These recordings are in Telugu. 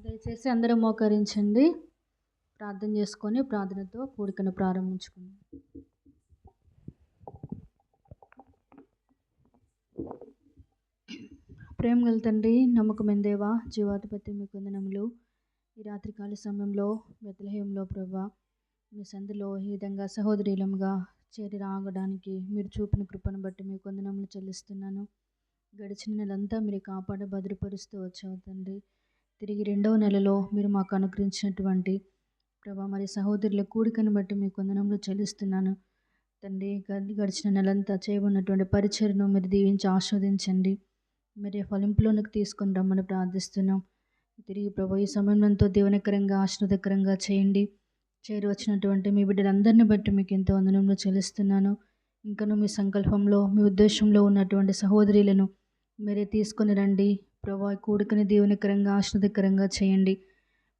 దయచేసి అందరూ మోకరించండి. ప్రార్థన చేసుకొని ప్రార్థనతో కూడికను ప్రారంభించుకుందాం. ప్రేమ గల తండ్రి, నమ్మకమైన దేవా, జీవాధిపతి మీకు వందనములు. ఈ రాత్రికాల సమయంలో బెత్లెహేంలో ప్రభా మీ సంధిలో ఈ విధంగా సహోదరీలముగా చేరి రాగడానికి మీరు చూపిన కృపను బట్టి మీకు వందనములు చెల్లిస్తున్నాను. గడిచిన నెలంతా మీరు కాపాడ భద్రపరుస్తూ వచ్చావు తండ్రి. తిరిగి 2వ నెలలో మీరు మాకు అనుగ్రహించినటువంటి ప్రభా మరి సహోదరుల కూడికను బట్టి మీకు వందనములు చెల్లిస్తున్నాను తండ్రి. గడిచిన నెలంతా చేయబడినటువంటి పరిచర్ను మీరు దీవించి ఆస్వాదించండి. మరి ఫలింపులోనికి తీసుకొని రమ్మని ప్రార్థిస్తున్నాం. తిరిగి ప్రభు ఈ సమయంలో దీవెనకరంగా ఆశీర్వాదకరంగా చేయండి. చేరి వచ్చినటువంటి మీ బిడ్డలందరినీ బట్టి మీకు ఎంతో వందనములు చెల్లిస్తున్నాను. ఇంకనూ మీ సంకల్పంలో మీ ఉద్దేశంలో ఉన్నటువంటి సహోదరులను మీరే తీసుకొని రండి ప్రభా. కూడికని దీవెనకరంగా ఆశీర్వాదకరంగా చేయండి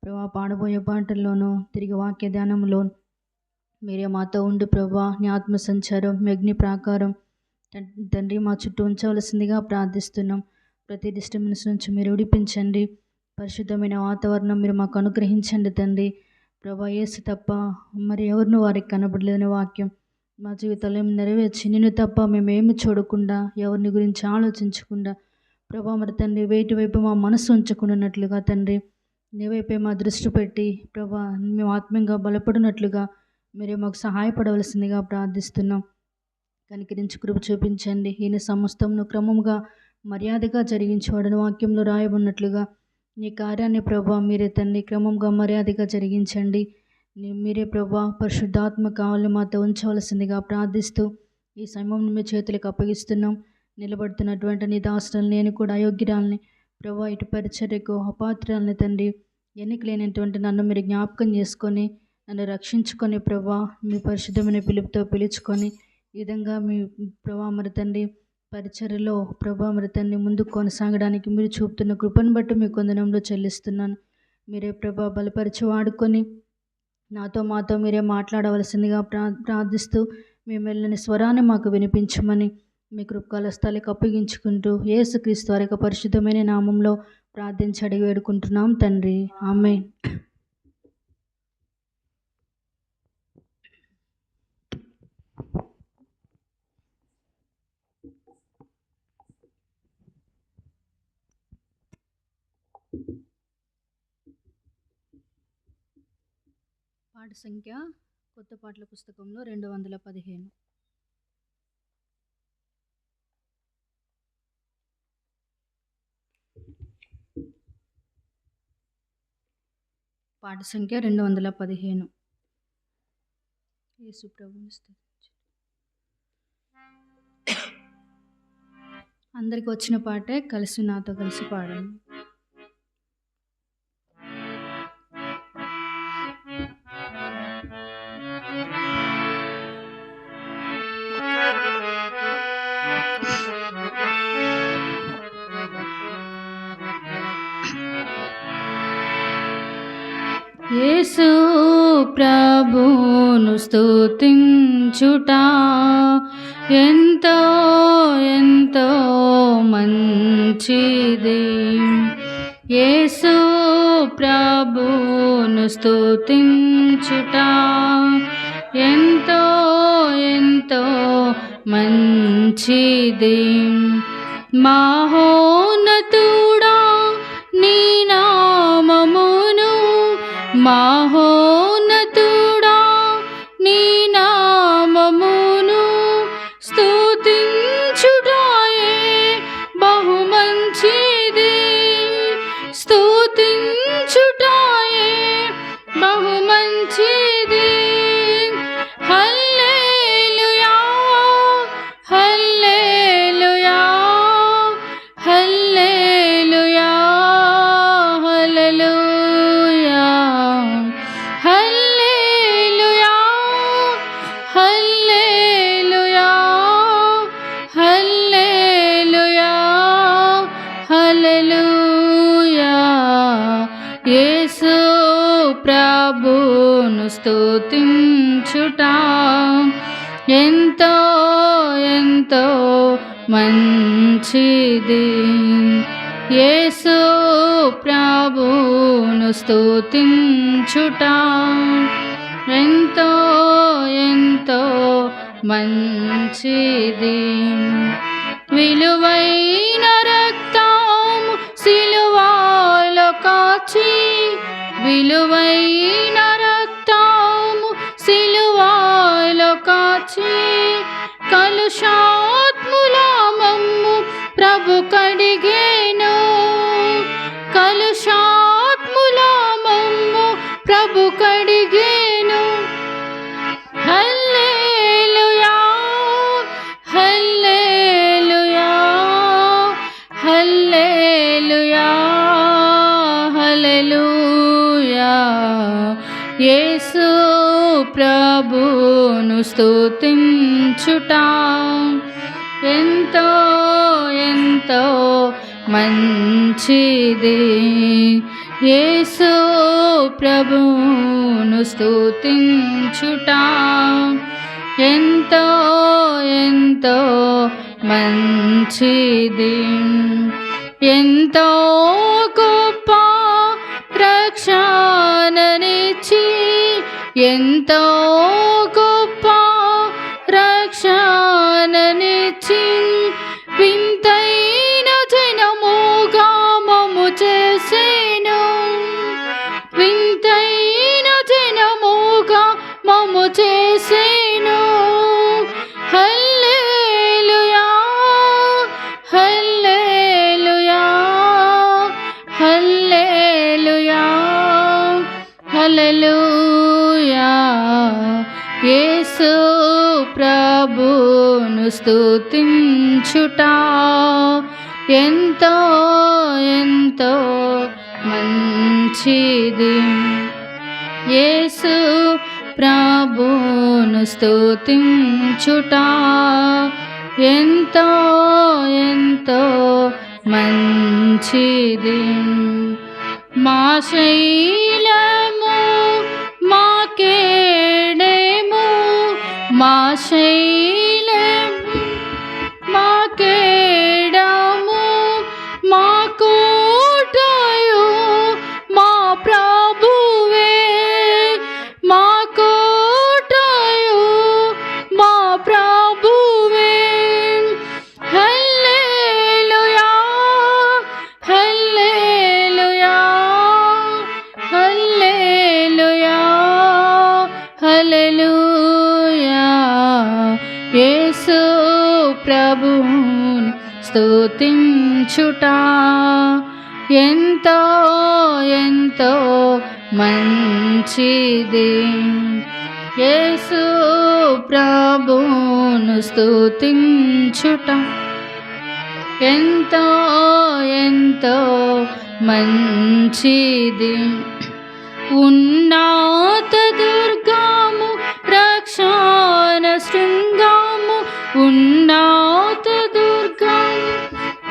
ప్రభా. పాడబోయే పాటల్లోనూ తిరిగి వాక్య ధ్యానంలో మీరే మాతో ఉండి ప్రభా. నీ ఆత్మ సంచారం మీ అగ్ని ప్రాకారం తండ్రి మా చుట్టూ ఉంచవలసిందిగా ప్రార్థిస్తున్నాం. ప్రతి డిస్టర్బెన్స్ నుంచి మీరు విడిపించండి. పరిశుద్ధమైన వాతావరణం మీరు మాకు అనుగ్రహించండి తండ్రి ప్రభా. యేసు తప్ప మరి ఎవరినూ వారికి కనబడలేని వాక్యం మా జీవితంలో నెరవేర్చి నిన్ను తప్ప మేమేమి చూడకుండా ఎవరిని గురించి ఆలోచించకుండా ప్రభా మరి తండ్రి వేటి వైపు మా మనసు ఉంచుకున్నట్లుగా తండ్రి నీ వైపే మా దృష్టి పెట్టి ప్రభా మేము ఆత్మీయంగా బలపడినట్లుగా మీరే మాకు సహాయపడవలసిందిగా ప్రార్థిస్తున్నాం. కనికరించి కృప చూపించండి. ఈయన సమస్తమును క్రమముగా మర్యాదగా జరిగించేవాడని వాక్యంలో రాయబడినట్లుగా నీ కార్యాన్ని ప్రభా మీరే తండ్రి క్రమంగా మర్యాదగా జరిగించండి. మీరే ప్రభా పరిశుద్ధాత్మ కావాలని మాతో ఉంచవలసిందిగా ప్రార్థిస్తూ ఈ సమయం మీ చేతులకు అప్పగిస్తున్నాం. నిలబడుతున్నటువంటి నీ దాసులను నేను కూడా అయోగ్యురాలని ప్రభా, ఇటు పరిచర్యకు అపాత్రాలని తండ్రి ఎన్నిక లేనటువంటి నన్ను మీరు జ్ఞాపకం చేసుకొని నన్ను రక్షించుకొని ప్రభా మీ పరిశుద్ధమైన పిలుపుతో పిలుచుకొని ఈ విధంగా మీ ప్రభా మరి తండ్రి పరిచర్యలో ప్రభా మరి తండ్రి ముందుకు కొనసాగడానికి మీరు చూపుతున్న కృపను బట్టి మీ వందనంలో చెల్లిస్తున్నాను. మీరే ప్రభా బలపరిచి వాడుకొని నాతో మాతో మీరే మాట్లాడవలసిందిగా ప్రార్థిస్తూ మీ మెల్లని స్వరాన్ని మాకు వినిపించమని మీ కృపకాల స్థలికి అప్పగించుకుంటూ యేసుక్రీస్తు వారి యొక్క పరిశుద్ధమైన నామంలో ప్రార్థించి అడిగి వేడుకుంటున్నాం తండ్రి, ఆమేన్. పాట సంఖ్య కొత్త పాటల పుస్తకంలో 215. పాట సంఖ్య 215. యేసు ప్రభువుని స్తుతించు. అందరికి వచ్చిన పాటే కలిసి నాతో కలిసి పాడండి. యేసు ప్రభువును స్తుతించుట ఎంతో ఎంతో మంచిది. యేసు ప్రభువును స్తుతించుట ఎంతో ఎంతో మంచిది. మహోన్నతుడా నీ నామమును, మహోన్నతుడా నీ నామమును స్తుతించుటయే బహు మంచిది. స్తుతించుటయే బహు మంచిది. హల్లెలూయా హల్లెలూయా హల్లెలూయా హల్లెలూయా హల్లెలూయా హల్లెలూయా హల్లెలూయా హల్లెలూయా. యేసు ప్రభువును స్తుతించుట ఎంతో ఎంతో మంచిది. యేసు ప్రభువును స్తుతించుట ఎంతో ఎంతో మంచిది. విలువైన రక్తము సిలువలో కాచి, విలువైన రక్తము సిలువలో కాచి, కలుషాత్ముల మమ్ము ప్రభు కడిగేను, కలుషాత్ముల మమ్ము ప్రభు కడిగేను. హల్లెలూయా హల్లెలూయా హల్లెలూయా హల్లెలూయా. యేసు ప్రభువును స్తుతించుట ఎంతో ఎంతో మంచిది. యేసు ప్రభువును స్తుతించుట ఎంతో ఎంతో మంచిది. ఎంతో గొప్ప రక్షణనిచ్చి, ఎంతో గొప్ప రక్షణనిచ్చి, వింతైన జనముగా మమ్ము చేసెను, వింతైన జనముగా మమ్ము చేసెను. హల్లెలూయా హల్లెలూయా హల్లెలూయా హల్లెలూయా. యేసు ప్రభువును స్తుతించుట ఎంతో ఎంతో మంచిది. యేసు ప్రభువును స్తుతించుట ఎంతో ఎంతో మంచిది. మా శైలము మా కేడెము, మా శైలము మా కేడము, మా కోటయు మా ప్రభువే, మా కోటయు మా ప్రభువే. హల్లెలూయా హల్లెలూయా హల్లెలూయా హల్లెలూయా. యేసు ప్రభువును స్తుతించుట ఎంతో ఎంతో మంచిది. యేసు ప్రభువును స్తుతించుట ఎంతో ఎంతో మంచిది. ఉన్నత దుర్గము రక్షణ శృంగము, ఉన్నత దుర్గము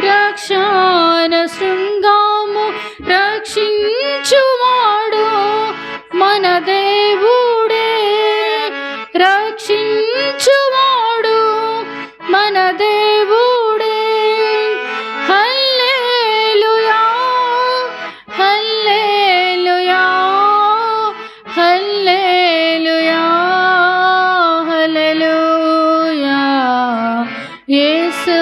రక్షణ శృంగము, రక్షించువాడు మన దేవుడే, రక్షించువాడు మన దేవుడే. హల్లెలూయా హల్లెలూయా హల్లెలూయా హల్లెలూయా. యేసు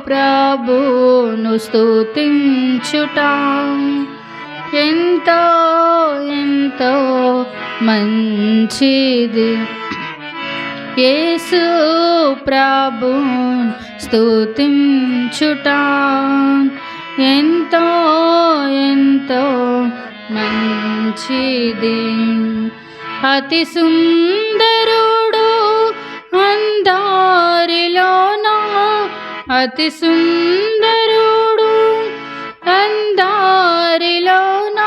ప్రభువును స్తుతించుట ఎంతో ఎంతో మంచిది. యేసు ప్రభువును స్తుతించుట ఎంతో ఎంతో మంచిది. అతి సుందరుడు అందరిలోన, అతి సుందరుడు అందరిలోన,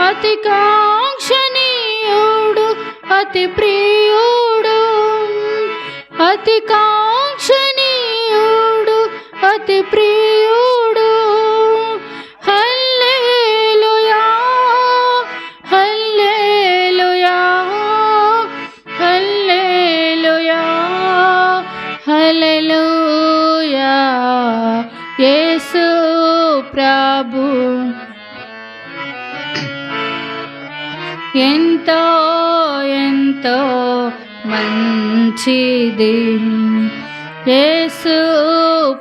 అతి కాంక్షణీయుడు అతి ప్రియుడు, అతి కాంక్షణీయుడు అతి ప్రియుడు. హల్లెలూయా హల్లెలూయా హల్లెలూయా హల్లెలూయా. యేసు ప్రభు ఎంతో ఎంతో మంచిది. యేసు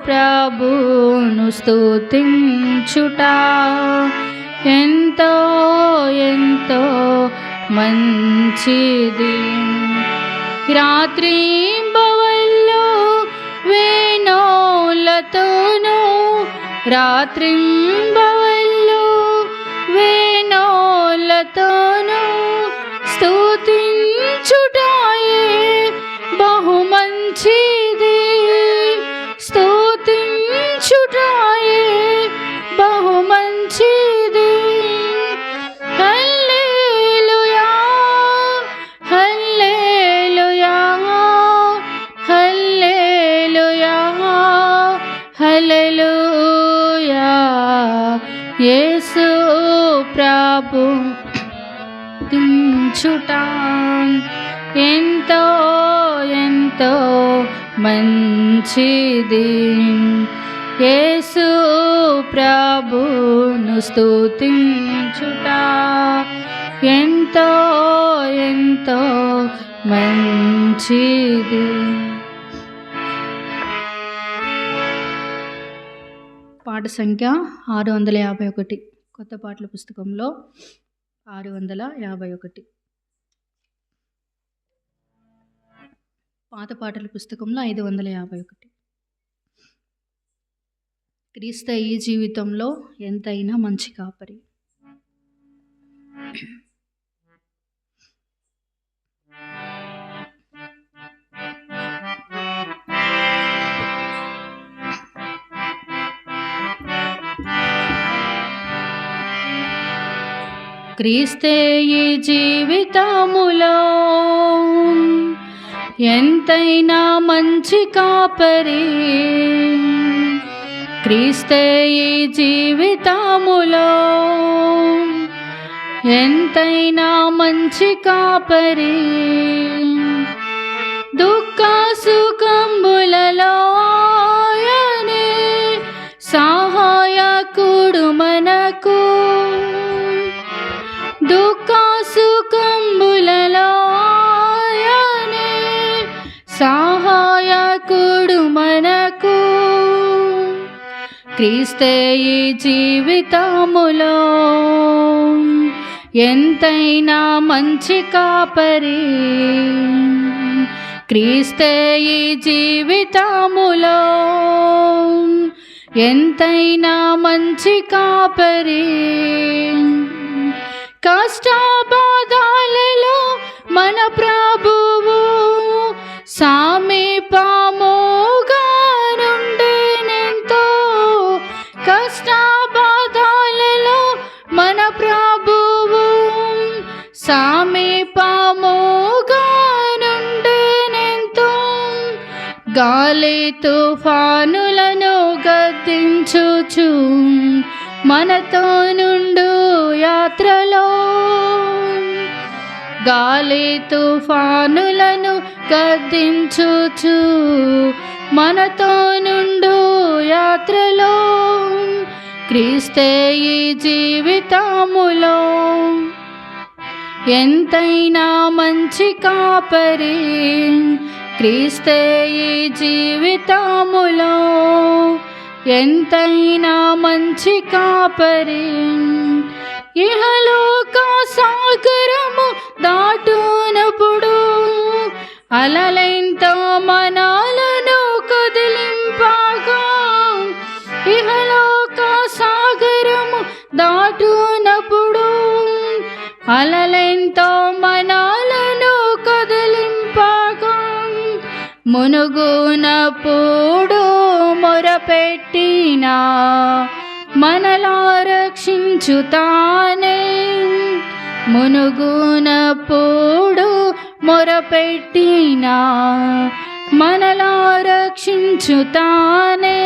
ప్రభును స్తుతించుట ఎంతో ఎంతో మంచిది. రాత్రింబవళ్ళు వేణోలతోనూ రాత్రింబవళ్ళు వేణోలతోనూ స్తుతించుటాయే బహుమంచిది. స్తుతించుటాయే బహుమంచిది. హల్లెలూయా హల్లెలూయా హల్లెలూయా హల్లెలూయా. యేసు ప్రభు స్తుతించుట ఎంతో ఎంతో మంచిది. యేసు ప్రభును స్తుతించుట ఎంతో ఎంతో మంచిది. పాట సంఖ్య 651, కొత్త పాటల పుస్తకంలో 651. పాత పాటల పుస్తకంలో 551. క్రీస్తు ఈ జీవితంలో ఎంతైనా మంచి కాపరి. క్రీస్తే ఈ జీవితములో ఎంతైనా మంచి కాపరి. క్రీస్తే ఈ జీవితములో ఎంతైనా మంచి కాపరి. దుఃఖ సుఖంబులలో ఆయనే సహాయకుడు మనకు. దుఃఖ సుఖంబులలో ఆయనే సహాయకుడు మనకు. క్రీస్తే ఈ జీవితములో ఎంతైనా మంచి కాపరి. క్రీస్తే ఈ జీవితములో ఎంతైనా మంచి కాపరి. కష్ట బాధలలో మన ప్రభువు సమీపముగా నుండెనెంతో. కష్ట బాధలలో మన ప్రభువు సమీపముగా నుండెనెంతో. గాలి తుఫానులను గద్దించుచు మనతో నుండు యాత్రలో. గాలి తుఫానులను గద్దించుచు మనతో నుండు యాత్రలో. క్రీస్తే ఈ జీవితములో ఎంతైనా మంచి కాపరి. క్రీస్తే ఈ జీవితములో ఎంతైనా మంచి కాపరి. ఇహలోక సాగరము దాటునప్పుడు అలలెంతో మనాలను కదిలింపగా. ఇహలోక సాగరము దాటునప్పుడు అలలెంతో మనాలను కదిలింపగా. మునుగునప్పుడు మొరపెట్టినా మనలా రక్షించుతానే. మునుగునప్పుడు మొరపెట్టినా మనలా రక్షించుతానే.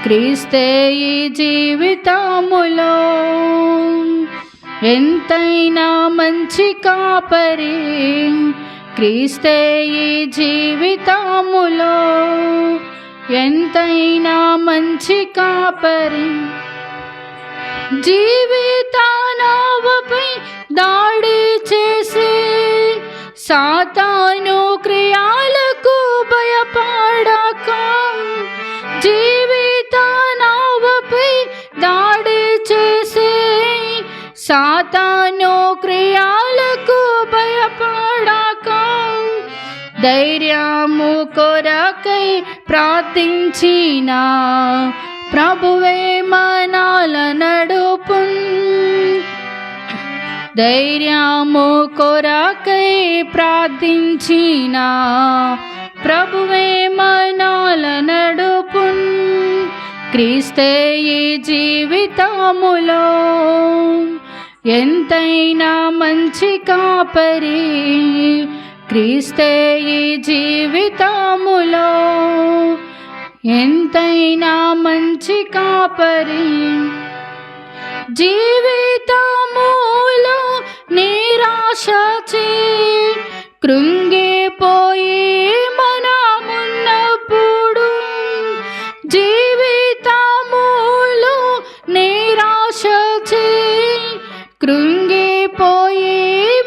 క్రీస్తే ఈ జీవితములో ఎంతైనా మంచి కాపరి. క్రీస్తే ఈ జీవితములో ఎంతైనా మంచి కాపరి. జీవిత నావపై దాడి చేసి సాతాను క్రియలకు భయపడక, జీవిత నావపై దాడి చేసి సాతాను క్రియలకు భయపడక, ధైర్యము కొరకై ప్రార్థించిన ప్రభువే మనాల నడుపున్. ధైర్యము కొరకై ప్రార్థించిన ప్రభువే మనాల నడుపున్. క్రీస్తే ఈ జీవితములో ఎంతైనా మంచి కాపరి. క్రీస్తే ఈ జీవితములో ఎంతైనా మంచి కాపరి. జీవితములో నిరాశచే కృంగిపోయి మనమున్నప్పుడు, జీవితములో నిరాశచే కృంగిపోయి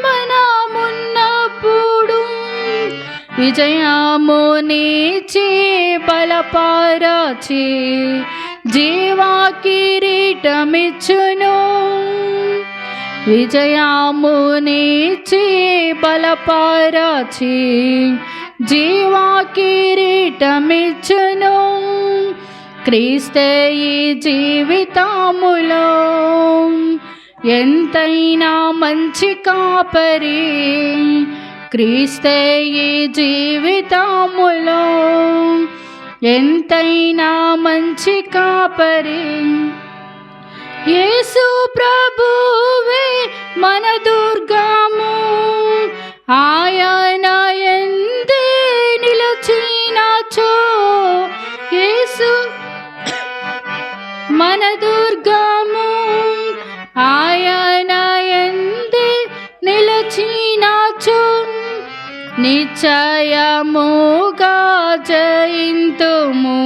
మనమున్నప్పుడు, విజయమునిచ్చి బలపరచి జీవా కిరీటమిచ్చును. విజయమునిచ్చి బలపరచి జీవా కిరీటమిచ్చును. క్రీస్తే ఈ జీవితములో ఎంతైనా మంచి కాపరి. క్రీస్తే ఈ జీవితములో ఎంతైనా మంచి కాపరి. యేసు ప్రభువే మన దుర్గము, ఆయన యందే నిలిచినచో. యేసు మన దుర్గము, ఆయన యందే నిలిచినచో. నిశ్చయముగా జయింతుము,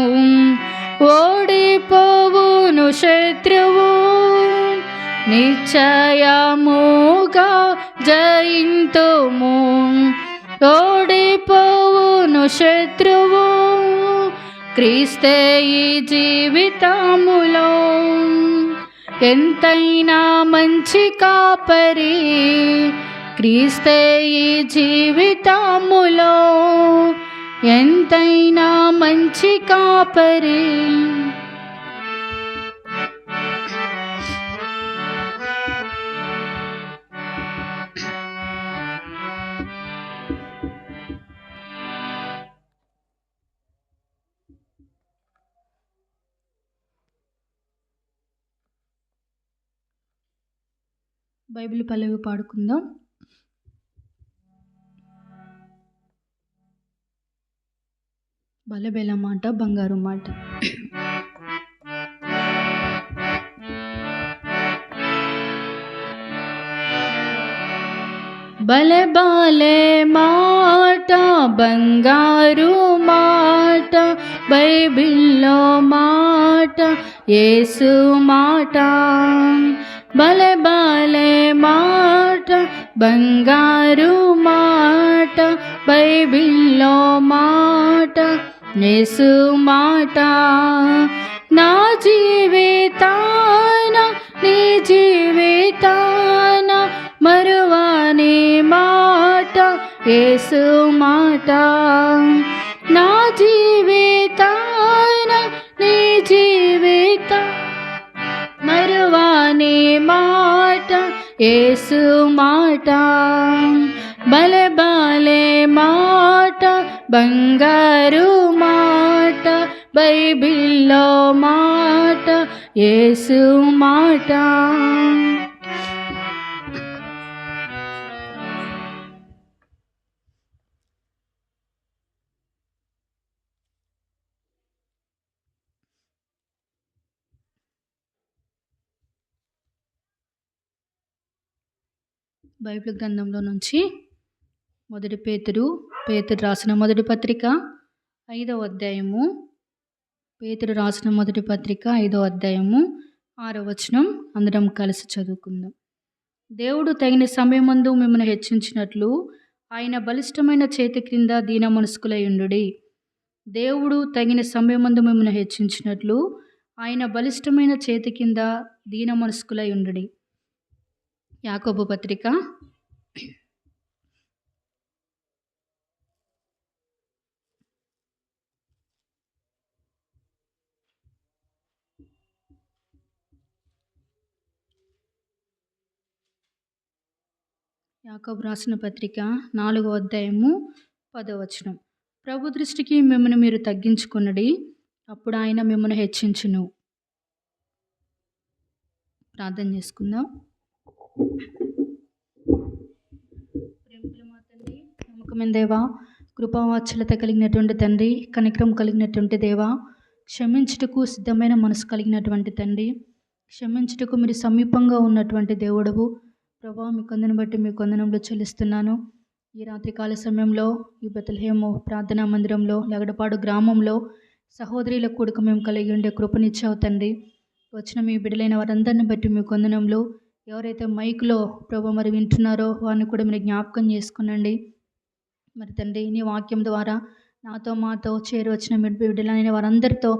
ఓడిపోవును శత్రువు. నిశ్చయముగా జయింతుము, ఓడిపోవును శత్రువు. క్రీస్తే ఈ జీవితములో ఎంతైనా మంచి కాపరి. క్రీస్తే ఈ జీవితములో ఎంతైనా మంచి కాపరి. బైబిల్ పల్లవి పాడుకుందాం. బలబెల మాట బంగారు మాట. బలె బాలే మాట బంగారు మాట, బైబిల్లో మాట యేసు మాట. బలె బాలే మాట బంగారు మాట, బైబిల్లో మాట యేసు మాట. నా జీవితాన నీ జీవితాన మరువని మాట యేసు మాట. నా జీవితాన నీ జీవిత మరువని మాట యేసు మాట. బలె బాలే మాట బంగారు మాట, బైబిల్లో మాట యేసు మాట. బైబిల్ గ్రంథంలో నుంచి పేతురు రాసిన మొదటి పత్రిక 5వ అధ్యాయము. పేతురు రాసిన మొదటి పత్రిక 5వ అధ్యాయము 6వ వచనం అందరం కలిసి చదువుకుందాం. దేవుడు తగిన సమయమందు మిమ్మల్ని హెచ్చించినట్లు ఆయన బలిష్టమైన చేతి క్రింద దీన మనస్కులై ఉండుడి. దేవుడు తగిన సమయమందు మిమ్మల్ని హెచ్చించినట్లు ఆయన బలిష్టమైన చేతి కింద దీన మనస్కులై ఉండుడి. యాకోబు పత్రిక యాకోబు రాసిన పత్రిక 4వ అధ్యాయము 10వ వచనం. ప్రభు దృష్టికి మిమ్మల్ని మీరు తగ్గించుకొనుడి, అప్పుడు ఆయన మిమ్మల్ని హెచ్చించును. ప్రార్థన చేసుకుందాం. ప్రేమగల మా తండ్రి, నమ్మకమైన దేవా, కృపావాత్సల్యత కలిగినటువంటి తండ్రి, కనికరం కలిగినటువంటి దేవా, క్షమించుటకు సిద్ధమైన మనసు కలిగినటువంటి తండ్రి, క్షమించుటకు మీరు సమీపంగా ఉన్నటువంటి దేవుడవు ప్రభా, మీ కొందను బట్టి మీ కొందనంలో చెల్లిస్తున్నాను. ఈ రాత్రికాల సమయంలో ఈ బెత్లెహేము ప్రార్థనా మందిరంలో లగడపాడు గ్రామంలో సహోదరుల కూడక మేము కలిగి ఉండే కృపనిచ్చావు తండ్రి. వచ్చిన మీ బిడ్డలైన వారందరిని బట్టి మీ కొందనంలో ఎవరైతే మైక్లో ప్రభా మరి వింటున్నారో వారిని కూడా మీరు జ్ఞాపకం చేసుకునండి. మరి తండ్రి, నీ వాక్యం ద్వారా నాతో మాతో చేరి వచ్చిన మీ బిడ్డలైన వారందరితో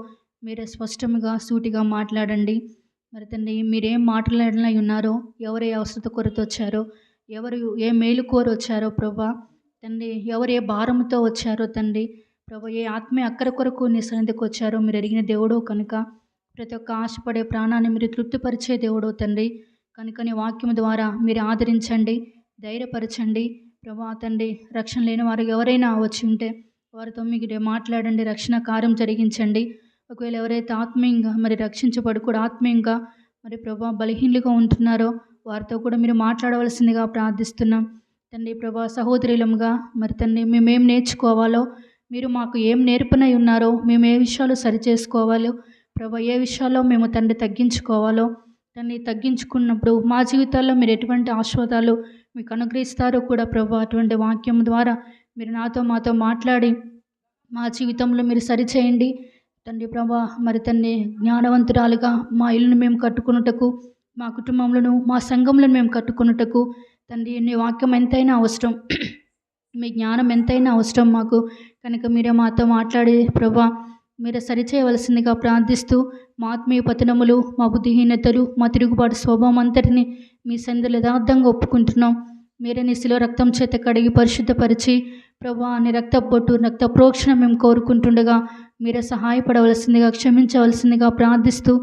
మీరే స్పష్టంగా సూటిగా మాట్లాడండి. మరి తండ్రి, మీరేం మాట్లాడలై ఉన్నారో, ఎవరు ఏ అవసరత కొరత వచ్చారో, ఎవరు ఏ మేలు కోరి వచ్చారో ప్రభా తండ్రి, ఎవరు ఏ భారంతో వచ్చారో తండ్రి ప్రభా, ఏ ఆత్మీయ అక్కర కొరకు నీ సన్నిధికి వచ్చారో మీరు ఎరిగిన దేవుడో కనుక ప్రతి ఒక్క ఆశపడే ప్రాణాన్ని మీరు తృప్తిపరిచే దేవుడో తండ్రి కనుక నీ వాక్యం ద్వారా మీరు ఆదరించండి, ధైర్యపరచండి ప్రభా తండ్రి. రక్షణ లేని వారు ఎవరైనా వచ్చి ఉంటే వారితో మీకు మాట్లాడండి, రక్షణ కార్యం జరిగించండి. ఒకవేళ ఎవరైతే ఆత్మీయంగా మరి రక్షించబడి కూడా ఆత్మీయంగా మరి ప్రభా బలహీనులుగా ఉంటున్నారో వారితో కూడా మీరు మాట్లాడవలసిందిగా ప్రార్థిస్తున్నాం తండ్రి. ప్రభా సహోదరులముగా మరి తండ్రి మేమేం నేర్చుకోవాలో, మీరు మాకు ఏం నేర్పనై ఉన్నారో, మేము ఏ విషయాలు సరిచేసుకోవాలో ప్రభా, ఏ విషయాల్లో మేము తండ్రి తగ్గించుకోవాలో తండ్రి, తగ్గించుకున్నప్పుడు మా జీవితాల్లో మీరు ఎటువంటి ఆశీర్వాదాలు మీకు అనుగ్రహిస్తారో కూడా ప్రభా అటువంటి వాక్యం ద్వారా మీరు నాతో మాతో మాట్లాడి మా జీవితంలో మీరు సరిచేయండి తండ్రి. ప్రభా మరి తండ్రి, జ్ఞానవంతురాలుగా మా ఇల్లును మేము కట్టుకున్నటకు, మా కుటుంబంలో మా సంఘంలో మేము కట్టుకున్నటకు తండ్రి నీ వాక్యం ఎంతైనా అవసరం, మీ జ్ఞానం ఎంతైనా అవసరం మాకు కనుక మీరే మాతో మాట్లాడి ప్రభా మీరే సరిచేయవలసిందిగా ప్రార్థిస్తూ మా ఆత్మీయ పతనములు, మా బుద్ధిహీనతలు, మా తిరుగుబాటు స్వభావం అంతటిని మీ సన్నిధిలో యథార్థంగా ఒప్పుకుంటున్నాం. మీరే నీ శిలువ రక్తం చేత కడిగి పరిశుద్ధపరిచి ప్రభా నీ రక్త బొట్టు రక్త ప్రోక్షణ మేము కోరుకుంటుండగా మీరే సహాయపడవలసిందిగా, క్షమించవలసిందిగా ప్రార్థిస్తూ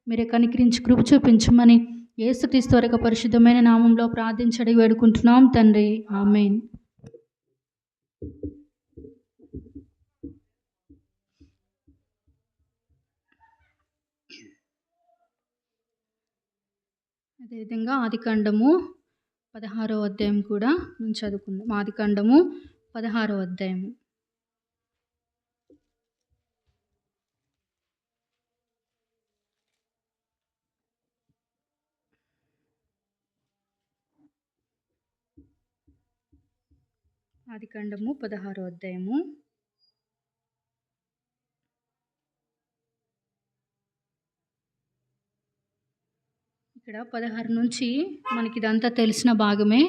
మీరే కనికరించి కృప చూపించమని యేసుక్రీస్తు వరకు పరిశుద్ధమైన నామంలో ప్రార్థించడి వేడుకుంటున్నాం తండ్రి, ఆమేన్. అదేవిధంగా ఆదికాండము 16వ అధ్యాయం కూడా మనం చదువుకుందాం. ఆదికాండము 16వ అధ్యాయము. ఆదికాండము 16వ అధ్యాయము. ఇక్కడ 16 నుంచి మనకి ఇదంతా తెలిసిన భాగమే.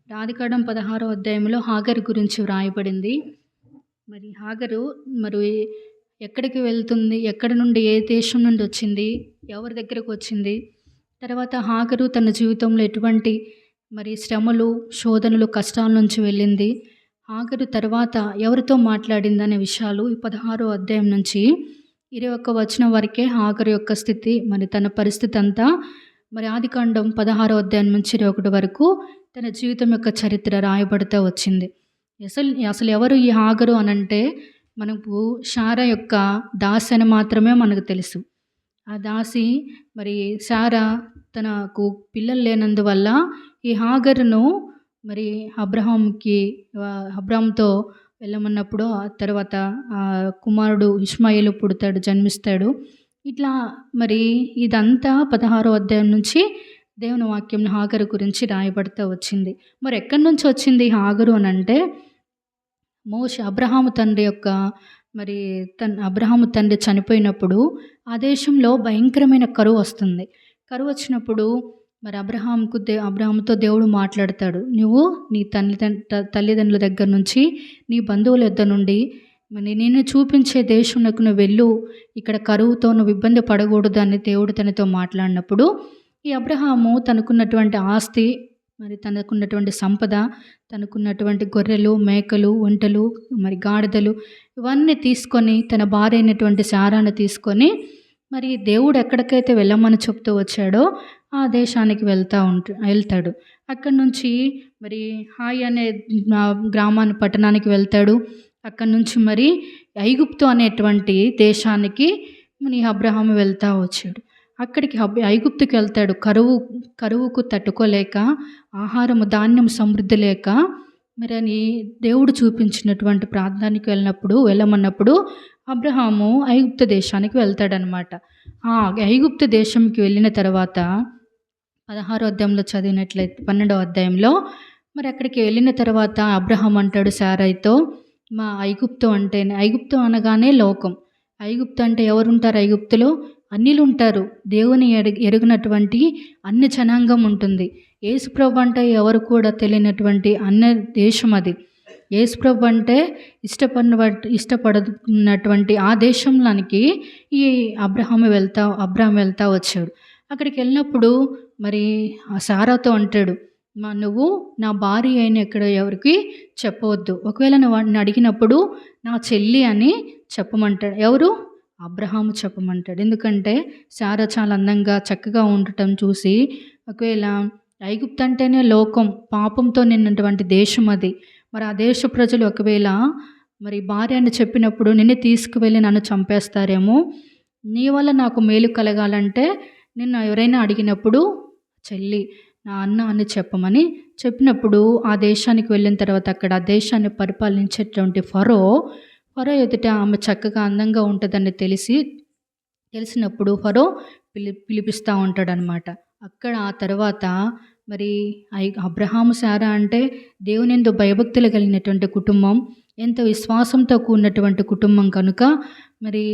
ఆదికాండం 16వ అధ్యాయంలో హాగరు గురించి వ్రాయబడింది. మరి హాగరు మరి ఎక్కడికి వెళ్తుంది, ఎక్కడి నుండి, ఏ దేశం నుండి వచ్చింది, ఎవరి దగ్గరకు వచ్చింది, తర్వాత హాగరు తన జీవితంలో ఎటువంటి మరి శ్రమలు, శోధనలు, కష్టాల నుంచి వెళ్ళింది, హాగరు తర్వాత ఎవరితో మాట్లాడింది అనే విషయాలు ఈ 16వ అధ్యాయం నుంచి 21వ వచనం వరకే హాగరు యొక్క స్థితి, మరి తన పరిస్థితి అంతా మరి ఆదికాండం 16వ అధ్యాయం నుంచి 21 వరకు తన జీవితం యొక్క చరిత్ర రాయబడుతూ వచ్చింది. అసలు ఎవరు ఈ హాగరు అనంటే మనకు శారా యొక్క దాసి అని మాత్రమే మనకు తెలుసు. ఆ దాసి మరి శారా తనకు పిల్లలు లేనందువల్ల ఈ హాగరును మరి అబ్రహాంతో వెళ్ళమన్నప్పుడు ఆ తర్వాత ఆ కుమారుడు ఇష్మాయేలు పుడతాడు, జన్మిస్తాడు. ఇట్లా మరి ఇదంతా 16వ అధ్యాయం నుంచి దేవుని వాక్యం హాగరు గురించి రాయబడుతూ వచ్చింది. మరి ఎక్కడి నుంచి వచ్చింది హాగరు అని అంటే అబ్రహాము తండ్రి యొక్క మరి అబ్రహాము తండ్రి చనిపోయినప్పుడు ఆ దేశంలో భయంకరమైన కరువు వస్తుంది. కరువు వచ్చినప్పుడు మరి అబ్రహాముతో దేవుడు మాట్లాడతాడు. నువ్వు నీ తల్లిదండ్రుల దగ్గర నుంచి, నీ బంధువుల యొద్ద నుండి మరి నేను చూపించే దేశంలోకి నువ్వు వెళ్ళు. ఇక్కడ కరువుతో నువ్వు ఇబ్బంది పడకూడదు అని దేవుడు తనతో మాట్లాడినప్పుడు, ఈ అబ్రహాము తనకున్నటువంటి ఆస్తి, మరి తనకున్నటువంటి సంపద, తనకున్నటువంటి గొర్రెలు, మేకలు, ఒంటెలు, మరి గాడిదలు ఇవన్నీ తీసుకొని, తన భార్య అయినటువంటి శారాను తీసుకొని, మరి దేవుడు ఎక్కడికైతే వెళ్ళమని చెప్తూ వచ్చాడో ఆ దేశానికి వెళ్తాడు. అక్కడి నుంచి మరి హాయ్ అనే పట్టణానికి వెళ్తాడు. అక్కడి నుంచి మరి ఐగుప్తు అనేటువంటి దేశానికి మరి అబ్రహాము వెళ్తూ వచ్చాడు. అక్కడికి ఐగుప్తుకి వెళ్తాడు. కరువుకు తట్టుకోలేక, ఆహారము ధాన్యం సమృద్ధి లేక మరి అని దేవుడు చూపించినటువంటి ప్రాంతానికి వెళ్ళమన్నప్పుడు అబ్రహాము ఐగుప్తు దేశానికి వెళ్తాడనమాట. ఆ ఐగుప్తు దేశంకి వెళ్ళిన తర్వాత 16వ అధ్యాయంలో చదివినట్లయితే 12వ అధ్యాయంలో మరి అక్కడికి వెళ్ళిన తర్వాత అబ్రహాం అంటాడు శారైతో, మా ఐగుప్తు అనగానే లోకం. ఐగుప్తు అంటే ఎవరుంటారు? ఐగుప్తులో అన్యులు ఉంటారు. దేవుని ఎరుగినటువంటి అన్ని జనాంగం ఉంటుంది. యేసుప్రభు అంటే ఎవరు కూడా తెలియనటువంటి అన్య దేశం అది. యేసుప్రభు అంటే ఇష్టపడుతున్నటువంటి ఆ దేశంలోనికి ఈ అబ్రహాం వెళ్తా వచ్చాడు. అక్కడికి వెళ్ళినప్పుడు మరి ఆ సారాతో అంటాడు, నువ్వు నా భార్య అయిన ఇక్కడ ఎవరికి చెప్పవద్దు. ఒకవేళ నువ్వు అడిగినప్పుడు నా చెల్లి అని చెప్పమంటాడు. ఎవరు? అబ్రహాము చెప్పమంటాడు. ఎందుకంటే శారా చాలా అందంగా చక్కగా ఉండటం చూసి, ఒకవేళ ఐగుప్తు అంటేనే లోకం, పాపంతో నిన్నటువంటి దేశం అది. మరి ఆ దేశ ప్రజలు ఒకవేళ మరి భార్య అని చెప్పినప్పుడు నిన్ను తీసుకువెళ్ళి నన్ను చంపేస్తారేమో, నీ వల్ల నాకు మేలు కలగాలంటే నిన్ను ఎవరైనా అడిగినప్పుడు చెల్లి, నా అన్న అని చెప్పమని చెప్పినప్పుడు ఆ దేశానికి వెళ్ళిన తర్వాత అక్కడ ఆ దేశాన్ని పరిపాలించేటువంటి ఫరో ఎదుట ఆమె చక్కగా అందంగా ఉంటుందని తెలిసినప్పుడు ఫరో పిలిపిస్తూ ఉంటాడనమాట. అక్కడ ఆ తర్వాత మరి అబ్రహాము శారా అంటే దేవుని యందు భయభక్తులు కలిగినటువంటి కుటుంబం, ఎంతో విశ్వాసంతో కూడినటువంటి కుటుంబం కనుక మరి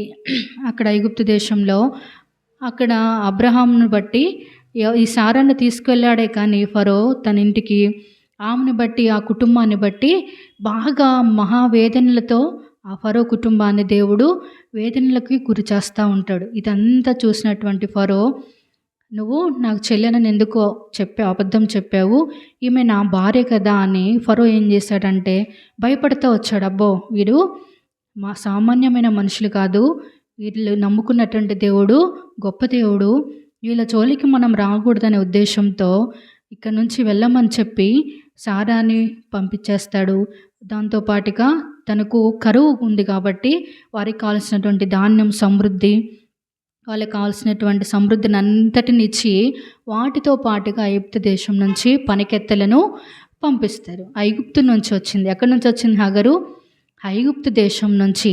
అక్కడ ఐగుప్తు దేశంలో అక్కడ అబ్రహామును బట్టి ఈ శారాను తీసుకెళ్ళాడే కానీ ఫరో తన ఇంటికి ఆమెను బట్టి, ఆ కుటుంబాన్ని బట్టి బాగా మహావేదనలతో ఆ ఫరో కుటుంబాన్ని దేవుడు వేదనలకి గురి చేస్తూ ఉంటాడు. ఇదంతా చూసినటువంటి ఫరో, నువ్వు నాకు చెల్లెనని ఎందుకో అబద్ధం చెప్పావు, ఈమె నా భార్య కదా అని ఫరో ఏం చేశాడంటే భయపడుతూ వచ్చాడు. అబ్బో, వీడు మా సామాన్యమైన మనుషులు కాదు, వీళ్ళు నమ్ముకున్నటువంటి దేవుడు గొప్ప దేవుడు, వీళ్ళ జోలికి మనం రాకూడదనే ఉద్దేశంతో ఇక్కడ నుంచి వెళ్ళమని చెప్పి శారాని పంపించేస్తాడు. దాంతోపాటుగా తనకు కరువు ఉంది కాబట్టి వారికి కావాల్సినటువంటి ధాన్యం సమృద్ధి, వాళ్ళకి కావాల్సినటువంటి సమృద్ధిని అంతటిని ఇచ్చి వాటితో పాటుగా ఐగుప్తు దేశం నుంచి పనికెత్తలను పంపిస్తారు. ఐగుప్తు నుంచి వచ్చింది. ఎక్కడి నుంచి వచ్చింది హగరు? ఐగుప్తు దేశం నుంచి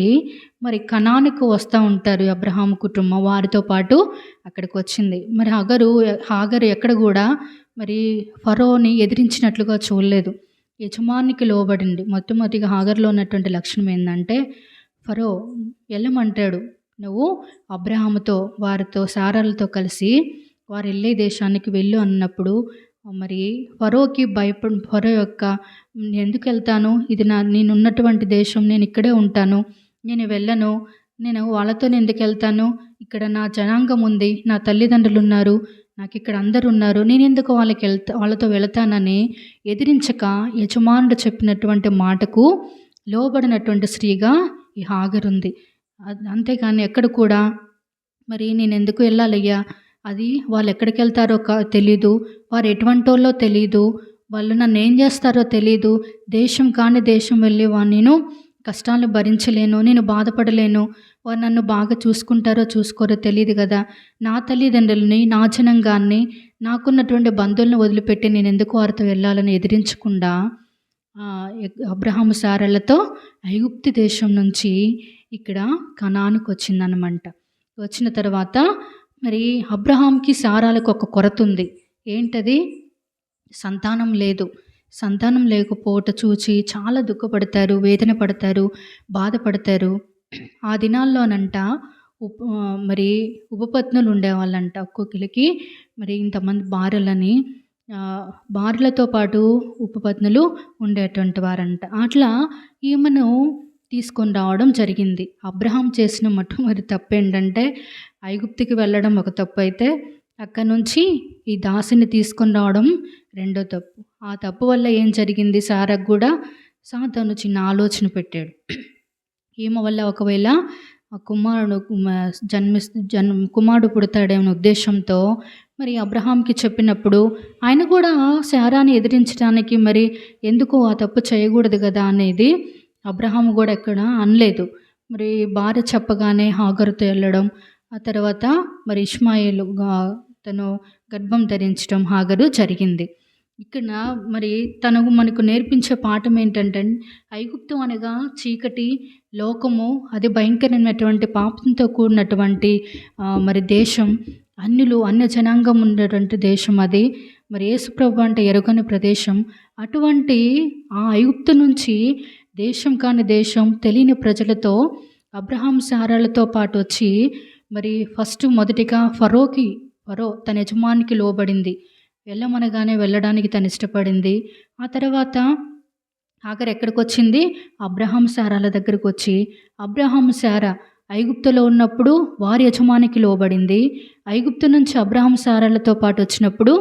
మరి కనానుకు వస్తూ ఉంటారు అబ్రహాం కుటుంబం, వారితో పాటు అక్కడికి వచ్చింది. మరి హాగరు ఎక్కడ కూడా మరి ఫరోని ఎదిరించినట్లుగా చూడలేదు, యజమానికి లోబడింది. మొట్టమొదటిగా హాగర్లో ఉన్నటువంటి లక్షణం ఏంటంటే, ఫరో వెళ్ళమంటాడు, నువ్వు అబ్రహాముతో వారితో శారాలతో కలిసి వారు వెళ్ళే దేశానికి వెళ్ళు అన్నప్పుడు మరి ఫరోకి ఫరో యొక్క ఎందుకు వెళ్తాను, ఇది నేనున్నటువంటి దేశం, నేను ఇక్కడే ఉంటాను, నేను వెళ్ళను, నేను వాళ్ళతో ఎందుకు వెళ్తాను, ఇక్కడ నా జనాంగం ఉంది, నా తల్లిదండ్రులు ఉన్నారు, నాకు ఇక్కడ అందరు ఉన్నారు, నేను ఎందుకు వాళ్ళతో వెళతానని ఎదిరించక యజమానుడు చెప్పినటువంటి మాటకు లోబడినటువంటి స్త్రీగా ఈ హాగరుంది. అంతేకాని ఎక్కడ కూడా మరి నేను ఎందుకు వెళ్ళాలయ్యా, అది వాళ్ళు ఎక్కడికి వెళ్తారో తెలీదు, వారు ఎటువంటి వాళ్ళో తెలీదు, వాళ్ళు నన్ను ఏం చేస్తారో తెలీదు, దేశం కాని దేశం వెళ్ళి నేను కష్టాలను భరించలేను, నేను బాధపడలేను, వారు నన్ను బాగా చూసుకుంటారో చూసుకోరో తెలియదు కదా, నా తల్లిదండ్రులని, నా జనంగాన్ని, నాకున్నటువంటి బంధువులను వదిలిపెట్టి నేను ఎందుకు వారితో వెళ్ళాలని ఎదిరించకుండా అబ్రహాము శారాలతో ఐగుప్తు దేశం నుంచి ఇక్కడ కనానుకు వచ్చిందనమాట. వచ్చిన తర్వాత మరి అబ్రహాంకి శారాలకు ఒక కొరత ఉంది. ఏంటది? సంతానం లేదు. సంతానం లేకపోవట చూచి చాలా దుఃఖపడతారు, వేదన పడతారు, బాధపడతారు. ఆ దినాల్లోనంట మరి ఉపపత్నులు ఉండేవాళ్ళంట. ఒక్కొక్కళ్ళకి మరి ఇంతమంది భార్యలని, భార్యలతో పాటు ఉపపత్నులు ఉండేటువంటి వారంట. అట్లా ఈమెను తీసుకొని రావడం జరిగింది. అబ్రహాం చేసిన మొట్టమొదటి తప్పేంటంటే ఐగుప్తుకి వెళ్ళడం ఒక తప్పైతే, అక్కడి నుంచి ఈ దాసిని తీసుకొని రావడం రెండో తప్పు. ఆ తప్పు వల్ల ఏం జరిగింది, సారాకు గూడా సాతాను చిన్న ఆలోచన పెట్టాడు. ఈమె వల్ల ఒకవేళ ఆ కుమారుడు పుడతాడేమో ఉద్దేశంతో మరి అబ్రహాంకి చెప్పినప్పుడు ఆయన కూడా శారాని ఎదిరించడానికి మరి ఎందుకు ఆ తప్పు చేయకూడదు కదా అనేది అబ్రహాం కూడా ఎక్కడ అనలేదు. మరి భార్య చెప్పగానే హాగరుతో వెళ్ళడం, ఆ తర్వాత మరి ఇష్మాయేలు తను గర్భం ధరించడం హాగరు జరిగింది. ఇక్కడ మరి తనకు మనకు నేర్పించే పాఠం ఏంటంటే, ఐగుప్తు అనగా చీకటి లోకము, అది భయంకరమైనటువంటి పాపంతో కూడినటువంటి మరి దేశం, అన్య జనాంగం ఉన్నటువంటి దేశం అది. మరి యేసుప్రభు అంటే ఎరుగని ప్రదేశం. అటువంటి ఆ ఐగుప్తు నుంచి దేశం కాని దేశం తెలియని ప్రజలతో అబ్రహాం సారాలతో పాటు వచ్చి మరి మొదటిగా ఫరో తన యజమానికి లోబడింది. వెళ్ళమనగానే వెళ్ళడానికి తను ఇష్టపడింది. ఆ తర్వాత హాగర్ ఎక్కడికి వచ్చింది, అబ్రహాం సారాల దగ్గరకు వచ్చి, అబ్రహాం సారా ఐగుప్తులో ఉన్నప్పుడు వారి యజమానికి లోబడింది. ఐగుప్తు నుంచి అబ్రహాం సారాలతో పాటు వచ్చినప్పుడు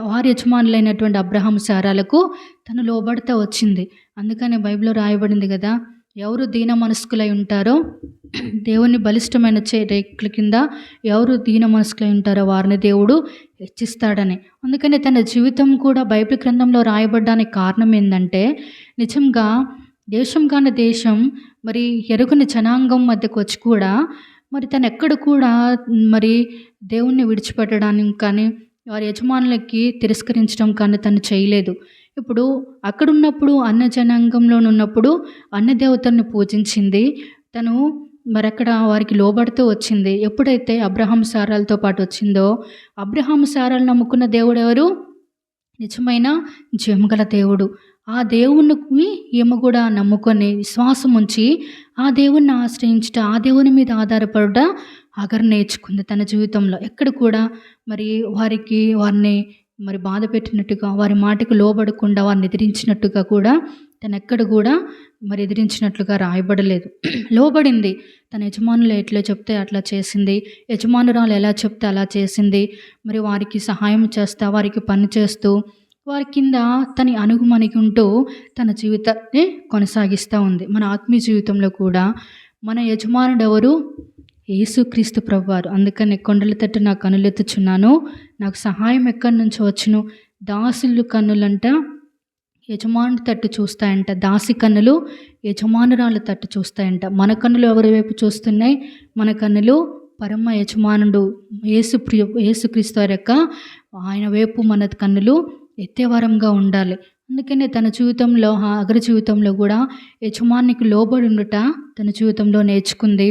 వారి యజమానులైనటువంటి అబ్రహాం సారాలకు తను లోబడుతూ వచ్చింది. అందుకని బైబిల్లో రాయబడింది కదా, ఎవరు దీన మనస్కులై ఉంటారో, దేవుని బలిష్టమైన రేకుల కింద ఎవరు దీన మనస్కులై ఉంటారో వారిని దేవుడు హెచ్చిస్తాడని. అందుకని తన జీవితం కూడా బైబిల్ గ్రంథంలో రాయబడ్డానికి కారణం ఏంటంటే, నిజంగా దేశం కాని దేశం మరి ఎరుగని జనాంగం మధ్యకు వచ్చి కూడా మరి తను ఎక్కడ కూడా మరి దేవుణ్ణి విడిచిపెట్టడానికి కానీ వారి యజమానులకి తిరస్కరించడం కానీ తను చేయలేదు. ఇప్పుడు అక్కడున్నప్పుడు అన్న జనాంగంలో ఉన్నప్పుడు అన్న దేవతలను పూజించింది. తను మరి అక్కడ వారికి లోబడుతూ వచ్చింది. ఎప్పుడైతే అబ్రహాం సారాలతో పాటు వచ్చిందో, అబ్రహాం సారాలు నమ్ముకున్న దేవుడు ఎవరు, నిజమైన జీవగల దేవుడు. ఆ దేవునికి ఈమె కూడా నమ్ముకొని విశ్వాసం ఉంచి ఆ దేవుణ్ణి ఆశ్రయించుట, ఆ దేవుని మీద ఆధారపడుట హాగర్ నేర్చుకుంది తన జీవితంలో. ఎక్కడ కూడా మరి వారిని మరి బాధ పెట్టినట్టుగా, వారి మాటకు లోబడకుండా వారిని ఎదిరించినట్టుగా కూడా తను ఎక్కడ కూడా మరి ఎదిరించినట్లుగా రాయబడలేదు. లోబడింది. తన యజమానులు ఎట్లా చెప్తే అట్లా చేసింది, యజమానురాలు ఎలా చెప్తే అలా చేసింది. మరి వారికి సహాయం చేస్తా, వారికి పని చేస్తూ, వారి కింద తన అణుగుమణిగి ఉంటూ తన జీవితాన్ని కొనసాగిస్తూ ఉంది. మన ఆత్మీయ జీవితంలో కూడా మన యజమానుడు ఎవరు, యేసుక్రీస్తు ప్రభువారు. అందుకని కొండల తట్టు నా కనులెత్తుచున్నాను, నాకు సహాయం ఎక్కడి నుంచి వచ్చును. దాసులు కన్నులంట యజమానుడి తట్టు చూస్తాయంట, దాసి కన్నులు యజమానురాల తట్టు చూస్తాయంట. మన కన్నులు ఎవరి వైపు చూస్తున్నాయి, మన కన్నులు పరమ యజమానుడు యేసుక్రీస్తు యొక్క ఆయన వైపు మన కన్నులు ఎత్తేవరంగా ఉండాలి. అందుకనే తన జీవితంలో, హాగర్ జీవితంలో కూడా యజమానికి లోబడి ఉండుట తన జీవితంలో నేర్చుకుంది.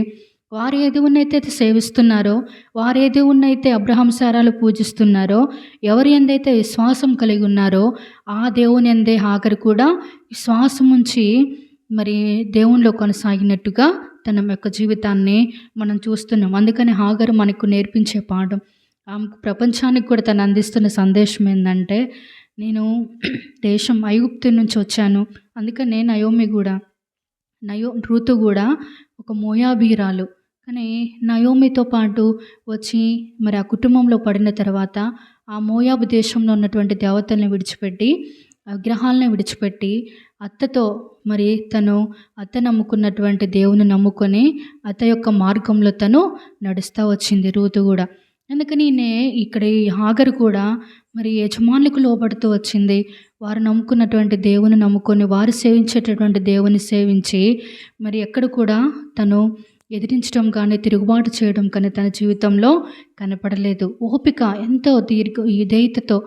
వారు ఏ దేవుణ్ణైతే సేవిస్తున్నారో, వారు ఏ దేవుణ్ణైతే అబ్రహాం సారాలు పూజిస్తున్నారో, ఎవరి ఎందైతే విశ్వాసం కలిగి ఉన్నారో ఆ దేవుని ఎందే హాగర్ కూడా విశ్వాసం ఉంచి మరి దేవునిలో కొనసాగినట్టుగా తన యొక్క జీవితాన్ని మనం చూస్తున్నాం. అందుకని హాగర్ మనకు నేర్పించే పాఠం, ఆమెకు ప్రపంచానికి కూడా తను అందిస్తున్న సందేశం ఏంటంటే, నేను దేశం ఐగుప్తు నుంచి వచ్చాను. అందుకనే రూతు కూడా ఒక మోయాబీరాలు. కానీ నయోమితో పాటు వచ్చి మరి ఆ కుటుంబంలో పడిన తర్వాత ఆ మోయాబు దేశంలో ఉన్నటువంటి దేవతల్ని విడిచిపెట్టి, విగ్రహాలను విడిచిపెట్టి, అత్తతో మరి అత్త నమ్ముకున్నటువంటి దేవుని నమ్ముకొని అత్త యొక్క మార్గంలో తను నడుస్తూ వచ్చింది రూతు కూడా. అందుకని ఇక్కడ ఈ హాగర్ కూడా మరి యజమానులకు లోబడుతూ వచ్చింది. వారు నమ్ముకున్నటువంటి దేవుని నమ్ముకొని, వారు సేవించేటటువంటి దేవుని సేవించి మరి ఎక్కడ కూడా తను ఎదిరించడం కానీ తిరుగుబాటు చేయడం కానీ తన జీవితంలో కనపడలేదు. ఓపిక ఎంతో విధేయతతో,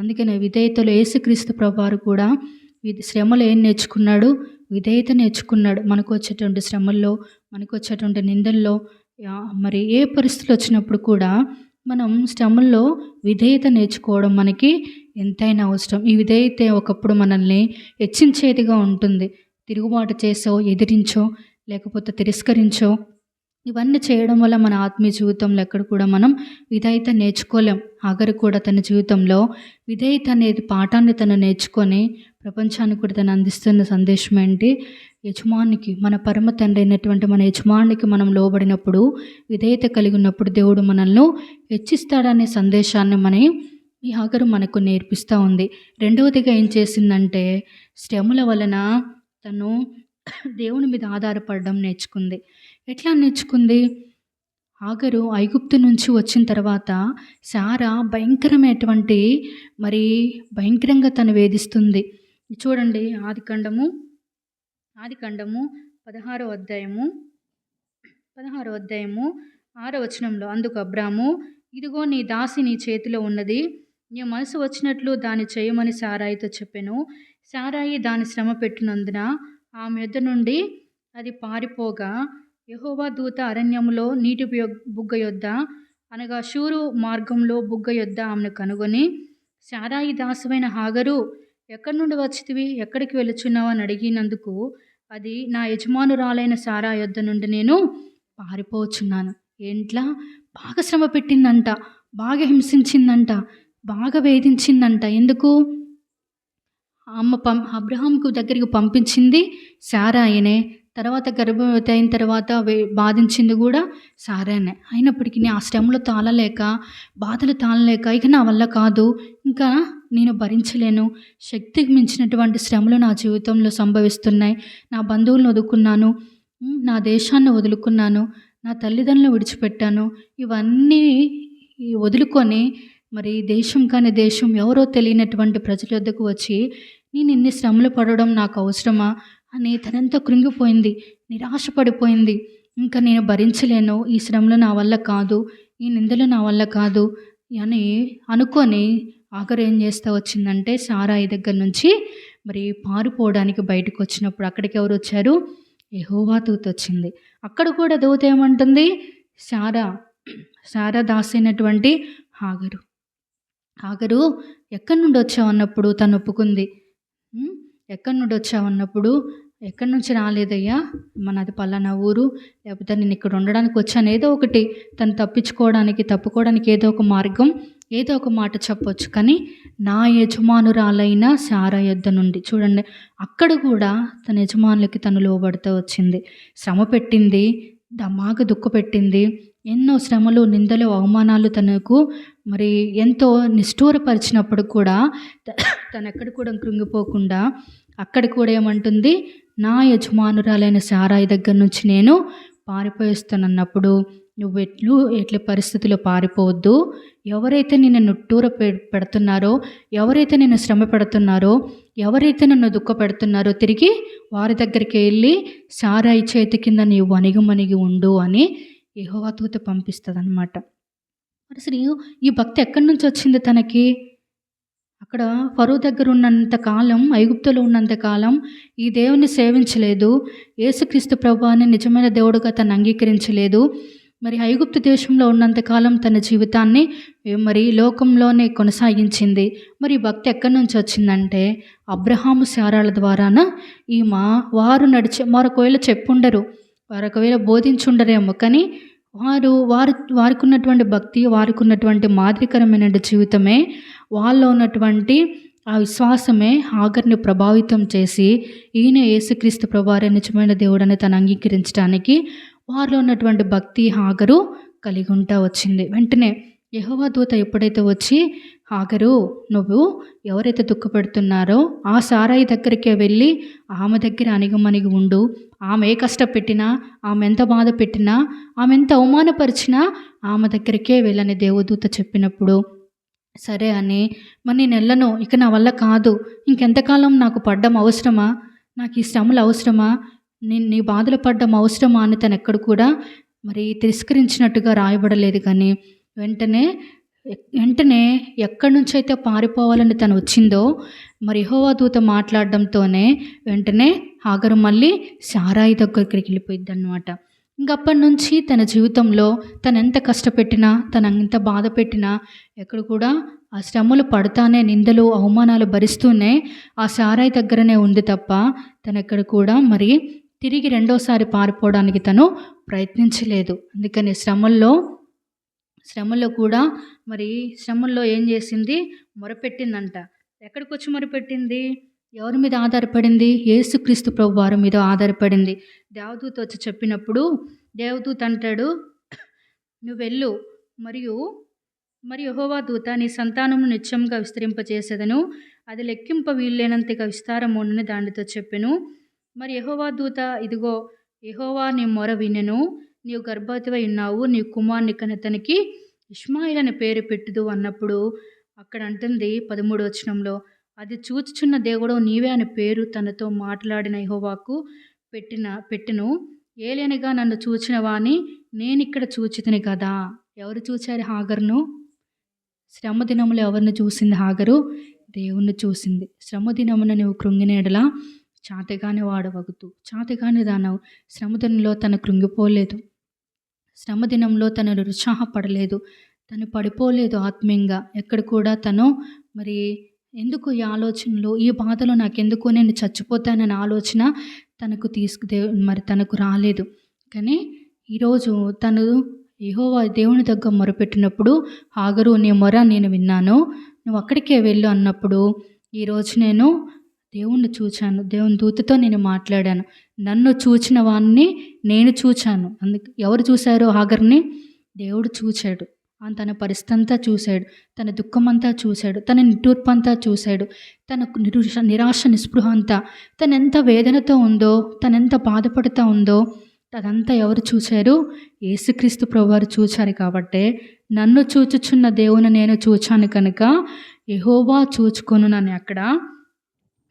అందుకనే విధేయతలో యేసుక్రీస్తు ప్రభువారు కూడా శ్రమలు ఏం నేర్చుకున్నాడు, విధేయత నేర్చుకున్నాడు. మనకు వచ్చేటువంటి శ్రమల్లో, మనకు వచ్చేటువంటి నిందల్లో, మరి ఏ పరిస్థితులు వచ్చినప్పుడు కూడా మనం శ్రమల్లో విధేయత నేర్చుకోవడం మనకి ఎంతైనా అవసరం. ఈ విధేయత ఒకప్పుడు మనల్ని హెచ్చించేదిగా ఉంటుంది. తిరుగుబాటు చేసో, ఎదిరించో లేకపోతే తిరస్కరించో ఇవన్నీ చేయడం వల్ల మన ఆత్మీయ జీవితంలో ఎక్కడ కూడా మనం విధేయత నేర్చుకోలేం. హాగరు కూడా తన జీవితంలో విధేయత అనేది పాఠాన్ని తను నేర్చుకొని ప్రపంచానికి కూడా తను అందిస్తున్న సందేశం ఏంటి? యజమానికి, మన పరమ తండ్రి అయినటువంటి మన యజమానికి మనం లోబడినప్పుడు, విధేయత కలిగి ఉన్నప్పుడు దేవుడు మనల్ని హెచ్చిస్తాడనే సందేశాన్ని ఈ హాగరు మనకు నేర్పిస్తూ ఉంది. రెండవదిగా ఏం చేసిందంటే, శ్రమల వలన తను దేవుని మీద ఆధారపడడం నేర్చుకుంది. ఎట్లా నేర్చుకుంది? హాగరు ఐగుప్తు నుంచి వచ్చిన తర్వాత శారా భయంకరంగా తను వేధిస్తుంది. చూడండి, ఆదికాండము 16వ అధ్యాయము 6వ వచనంలో, అందుకు అబ్రాము, ఇదిగో నీ దాసి నీ చేతిలో ఉన్నది, నీ మనసు వచ్చినట్లు దాన్ని చేయమని సారాయితో చెప్పెను. సారాయి దాని శ్రమ పెట్టినందున ఆమె యొద్ద నుండి అది పారిపోగా, యెహోవా దూత అరణ్యములో నీటి బుగ్గ యొద్ద, అనగా షూరు మార్గంలో బుగ్గ యొద్ద ఆమెను కనుగొని, శారాయి దాసువైన హాగరు, ఎక్కడి నుండి వచ్చితివి, ఎక్కడికి వెళుచున్నావు అని అడిగినందుకు, అది నా యజమానురాలైన శారా యొద్ద నుండి నేను పారిపోచున్నాను. ఏంట్లా? బాగా శ్రమ పెట్టిందంట, బాగా హింసించిందంట, బాగా వేధించిందంట. ఎందుకు? అబ్రహాంకు దగ్గరికి పంపించింది శారాయనే, తర్వాత గర్భవతి అయిన తర్వాత బాధించింది కూడా శారానే. అయినప్పటికీ ఆ శ్రమలు బాధలు తాళలేక, ఇక నా వల్ల కాదు, ఇంకా నేను భరించలేను, శక్తికి మించినటువంటి శ్రమలు నా జీవితంలో సంభవిస్తున్నాయి, నా బంధువులను వదులుకున్నాను, నా దేశాన్ని వదులుకున్నాను, నా తల్లిదండ్రులను విడిచిపెట్టాను, ఇవన్నీ వదులుకొని దేశం కాని దేశం ఎవరో తెలియనటువంటి ప్రజల వద్దకు వచ్చి నేను ఇన్ని శ్రమలు పడడం నాకు అవసరమా అని తనంతా కృంగిపోయింది, నిరాశపడిపోయింది. ఇంకా నేను భరించలేను, ఈ శ్రమలు నా వల్ల కాదు, ఈ నిందలు నా వల్ల కాదు అని అనుకొని ఆఖరు ఏం చేస్తూ వచ్చిందంటే, శారాయి దగ్గర నుంచి పారిపోవడానికి బయటకు వచ్చినప్పుడు అక్కడికి ఎవరు వచ్చారు? యెహోవా దూత వచ్చింది. అక్కడ కూడా దూత ఏమంటుంది? శారా దాసైనటువంటి హాగరు ఎక్కడి నుండి వచ్చావు అన్నప్పుడు తను ఒప్పుకుంది. ఎక్కడి నుండి వచ్చావు అన్నప్పుడు, ఎక్కడి నుంచి రాలేదయ్యా, మనది పలానా ఊరు, లేకపోతే నేను ఇక్కడ ఉండడానికి వచ్చాను, ఏదో ఒకటి తను తప్పుకోవడానికి ఏదో ఒక మార్గం, ఏదో ఒక మాట చెప్పొచ్చు. కానీ నా యజమానురాలైన శారా యొద్ద నుండి, చూడండి, అక్కడ కూడా తన యజమానులకి తను లోబడుతూ వచ్చింది. శ్రమ పెట్టింది, బాగా దుఃఖపెట్టింది, ఎన్నో శ్రమలు, నిందలు, అవమానాలు తనకు ఎంతో నిష్ఠూరపరిచినప్పుడు కూడా తను ఎక్కడ కూడా కృంగిపోకుండా అక్కడ కూడా ఏమంటుంది? నా యజమానురాలైన శారాయి దగ్గర నుంచి నేను పారిపోయిస్తానన్నప్పుడు, నువ్వు ఎట్ల పరిస్థితిలో పారిపోవద్దు. ఎవరైతే నిన్ను పెడుతున్నారో, ఎవరైతే నిన్ను శ్రమ పెడుతున్నారో, ఎవరైతే నన్ను దుఃఖ పెడుతున్నారో, తిరిగి వారి దగ్గరికి వెళ్ళి శారాయి చేతి కింద నీవు అణిగి ఉండు అని యెహోవా దూత పంపిస్తుంది అన్నమాట. అసలు ఈ భక్తి ఎక్కడి నుంచి వచ్చింది తనకి? అక్కడ ఫరో దగ్గర ఉన్నంతకాలం, ఐగుప్తులో ఉన్నంతకాలం ఈ దేవుని సేవించలేదు, యేసుక్రీస్తు ప్రభువుని నిజమైన దేవుడుగా తను అంగీకరించలేదు. ఐగుప్తు దేశంలో ఉన్నంతకాలం తన జీవితాన్ని లోకంలోనే కొనసాగించింది. భక్తి ఎక్కడి నుంచి వచ్చిందంటే, అబ్రహాము శారాల ద్వారాన వారు మరొకవేళ చెప్పుండరు, వారు ఒకవేళ బోధించుండరేమో, కానీ వారికి ఉన్నటువంటి భక్తి, వారికి ఉన్నటువంటి మాదిరికరమైన జీవితమే, వాళ్ళలో ఉన్నటువంటి ఆ విశ్వాసమే హాగర్ని ప్రభావితం చేసి, ఈయన యేసుక్రీస్తు ప్రభువారే నిజమైన దేవుడని తను అంగీకరించడానికి వారిలో ఉన్నటువంటి భక్తి హాగరు కలిగి ఉంటా వచ్చింది. వెంటనే యెహోవా దూత ఎప్పుడైతే వచ్చి, హాగరు, నువ్వు ఎవరైతే దుఃఖపెడుతున్నారో ఆ శారాయి దగ్గరికే వెళ్ళి ఆమె దగ్గర అణిగి ఉండు, ఆమె ఏ కష్టపెట్టినా, ఆమె ఎంత బాధ పెట్టినా, ఆమె ఎంత అవమానపరిచినా ఆమె దగ్గరికే వెళ్ళని దేవదూత చెప్పినప్పుడు, సరే అని నేను వెళ్ళను, ఇక నా వల్ల కాదు, ఇంకెంతకాలం నాకు పడ్డం అవసరమా, నాకు ఈ శ్రమలు అవసరమా, నీ బాధలు పడ్డం అవసరమా అని తను ఎక్కడ కూడా తిరస్కరించినట్టుగా రాయబడలేదు. కానీ వెంటనే ఎక్కడి నుంచి అయితే పారిపోవాలని తను వచ్చిందో, యెహోవా దూత మాట్లాడడంతోనే వెంటనే హాగరు మళ్ళీ శారాయి దగ్గరికి వెళ్ళిపోయింది అన్నమాట. ఇంకప్పటి నుంచి తన జీవితంలో తను ఎంత కష్టపెట్టినా, తను ఎంత బాధ పెట్టినా, ఎక్కడ కూడా ఆ శ్రమలు పడతానే, నిందలు, అవమానాలు భరిస్తూనే ఆ శారాయి దగ్గరనే ఉంది తప్ప తను ఎక్కడ కూడా తిరిగి రెండోసారి పారిపోవడానికి తను ప్రయత్నించలేదు. అందుకని శ్రమల్లో కూడా మరి శ్రమల్లో ఏం చేసింది? మొరపెట్టిందంట. ఎక్కడికొచ్చి మొరపెట్టింది? ఎవరి మీద ఆధారపడింది? యేసుక్రీస్తు ప్రభువారి మీద ఆధారపడింది. దేవదూత వచ్చి చెప్పినప్పుడు దేవదూత అంటాడు, నువ్వెళ్ళు మరి యెహోవా దూత నీ సంతానమును నిత్యంగా విస్తరింపచేసేదను, అది లెక్కింప వీల్లేనంతగా విస్తారమునని దానితో చెప్పెను. మరి యెహోవా దూత, ఇదిగో యెహోవా నీ మొర వినెను, నీవు గర్భవతివై ఉన్నావు, నీ కుమారుని కనితనికి ఇష్మాయేలు అని పేరు పెట్టుదు అన్నప్పుడు అక్కడ అంటుంది 13వ వచనంలో, అది చూచుచున్న దేవుడవు నీవే అని పేరు తనతో మాట్లాడిన యెహోవాకు పెట్టెను. ఏలనగా నన్ను చూచిన వాని నేనిక్కడ చూచితిని కదా. ఎవరు చూచారు హాగరును? శ్రమ దినములో ఎవరిని చూసింది హాగరు? దేవుణ్ణి చూసింది. శ్రమ దినమున నువ్వు కృంగిన ఎడల చాతగాని వాడవగుతూ, చాతగాని దానవు. శ్రమ దినంలో తను కృంగిపోలేదు, శ్రమ దినంలో తను నిరుత్సాహపడలేదు, తను పడిపోలేదు ఆత్మీయంగా. ఎక్కడ కూడా తను మరి ఎందుకు ఈ ఆలోచనలు, ఈ బాధలో నాకెందుకు, నేను చచ్చిపోతానన్న ఆలోచన తనకు రాలేదు. కానీ ఈరోజు తను యెహోవా దేవుని దగ్గర మొరపెట్టినప్పుడు, హాగరు నీ మొర నేను విన్నాను, నువ్వు అక్కడికే వెళ్ళు అన్నప్పుడు, ఈరోజు నేను దేవుణ్ణి చూచాను, దేవుని దూతతో నేను మాట్లాడాను, నన్ను చూచిన వాడిని నేను చూచాను. ఎవరు చూశారు హాగర్ని? దేవుడు చూచాడు. తన పరిస్థితి అంతా చూశాడు, తన దుఃఖమంతా చూశాడు, తన నిట్టూర్పు అంతా చూశాడు, తనకు నిరాశ నిస్పృహ అంతా, తనెంత వేదనతో ఉందో, తనెంత బాధపడుతూ ఉందో అదంతా ఎవరు చూశారు? యేసుక్రీస్తు ప్రభువారు చూచారు. కాబట్టే నన్ను చూచుచున్న దేవుని నేను చూచాను కనుక యెహోవా చూచుకొనునని అక్కడ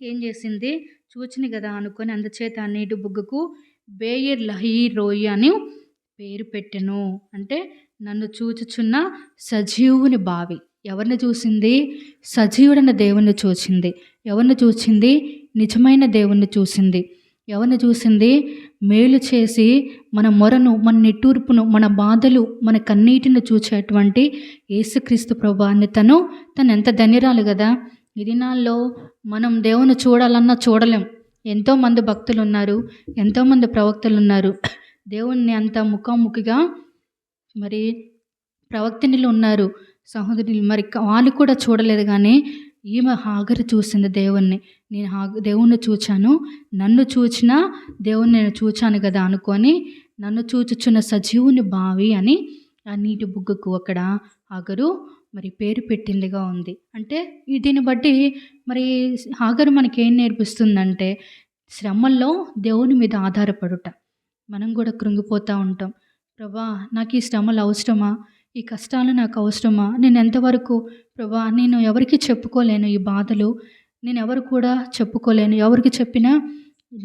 ఏం చేసింది? చూచిని కదా అనుకొని అందుచేత ఆ నీటి బుగ్గకు బేయర్ లహీ రోయి అని పేరు పెట్టెను. అంటే నన్ను చూచుచున్న సజీవుని బావి. ఎవరిని చూసింది? సజీవుడైన దేవుణ్ణి చూసింది. ఎవరిని చూసింది? నిజమైన దేవుణ్ణి చూసింది. ఎవరిని చూసింది? మేలు చేసి మన మొరను, మన నిట్టూర్పును, మన బాధలు, మన కన్నీటిని చూచేటువంటి యేసుక్రీస్తు ప్రభువాన్ని తను ఎంత ధన్యురాలు కదా. ఈ దినాల్లో మనం దేవుని చూడాలన్నా చూడలేం. ఎంతోమంది భక్తులు ఉన్నారు, ఎంతోమంది ప్రవక్తలు ఉన్నారు, దేవుణ్ణి అంత ముఖాముఖిగా మరి ప్రవక్తనిలు ఉన్నారు, సహోదరులు, మరి వాళ్ళు కూడా చూడలేదు. కానీ ఈమె హాగరు చూసింది దేవుణ్ణి. నేను దేవుణ్ణి చూచాను, నన్ను చూచిన దేవుణ్ణి నేను చూచాను కదా అనుకొని నన్ను చూచుచున్న సజీవుని బావి అని ఆ నీటి బుగ్గకు అక్కడ హాగరు మరి పేరు పెట్టిందిగా ఉంది. అంటే దీన్ని బట్టి మరి హాగరు మనకేం నేర్పిస్తుందంటే, శ్రమల్లో దేవుని మీద ఆధారపడుట. మనం కూడా కృంగిపోతూ ఉంటాం. ప్రభా, నాకు ఈ శ్రమలు అవసరమా? ఈ కష్టాలు నాకు అవసరమా? నేను ఎంతవరకు ప్రభా, నేను ఎవరికి చెప్పుకోలేను ఈ బాధలు, నేను ఎవరు కూడా చెప్పుకోలేను. ఎవరికి చెప్పినా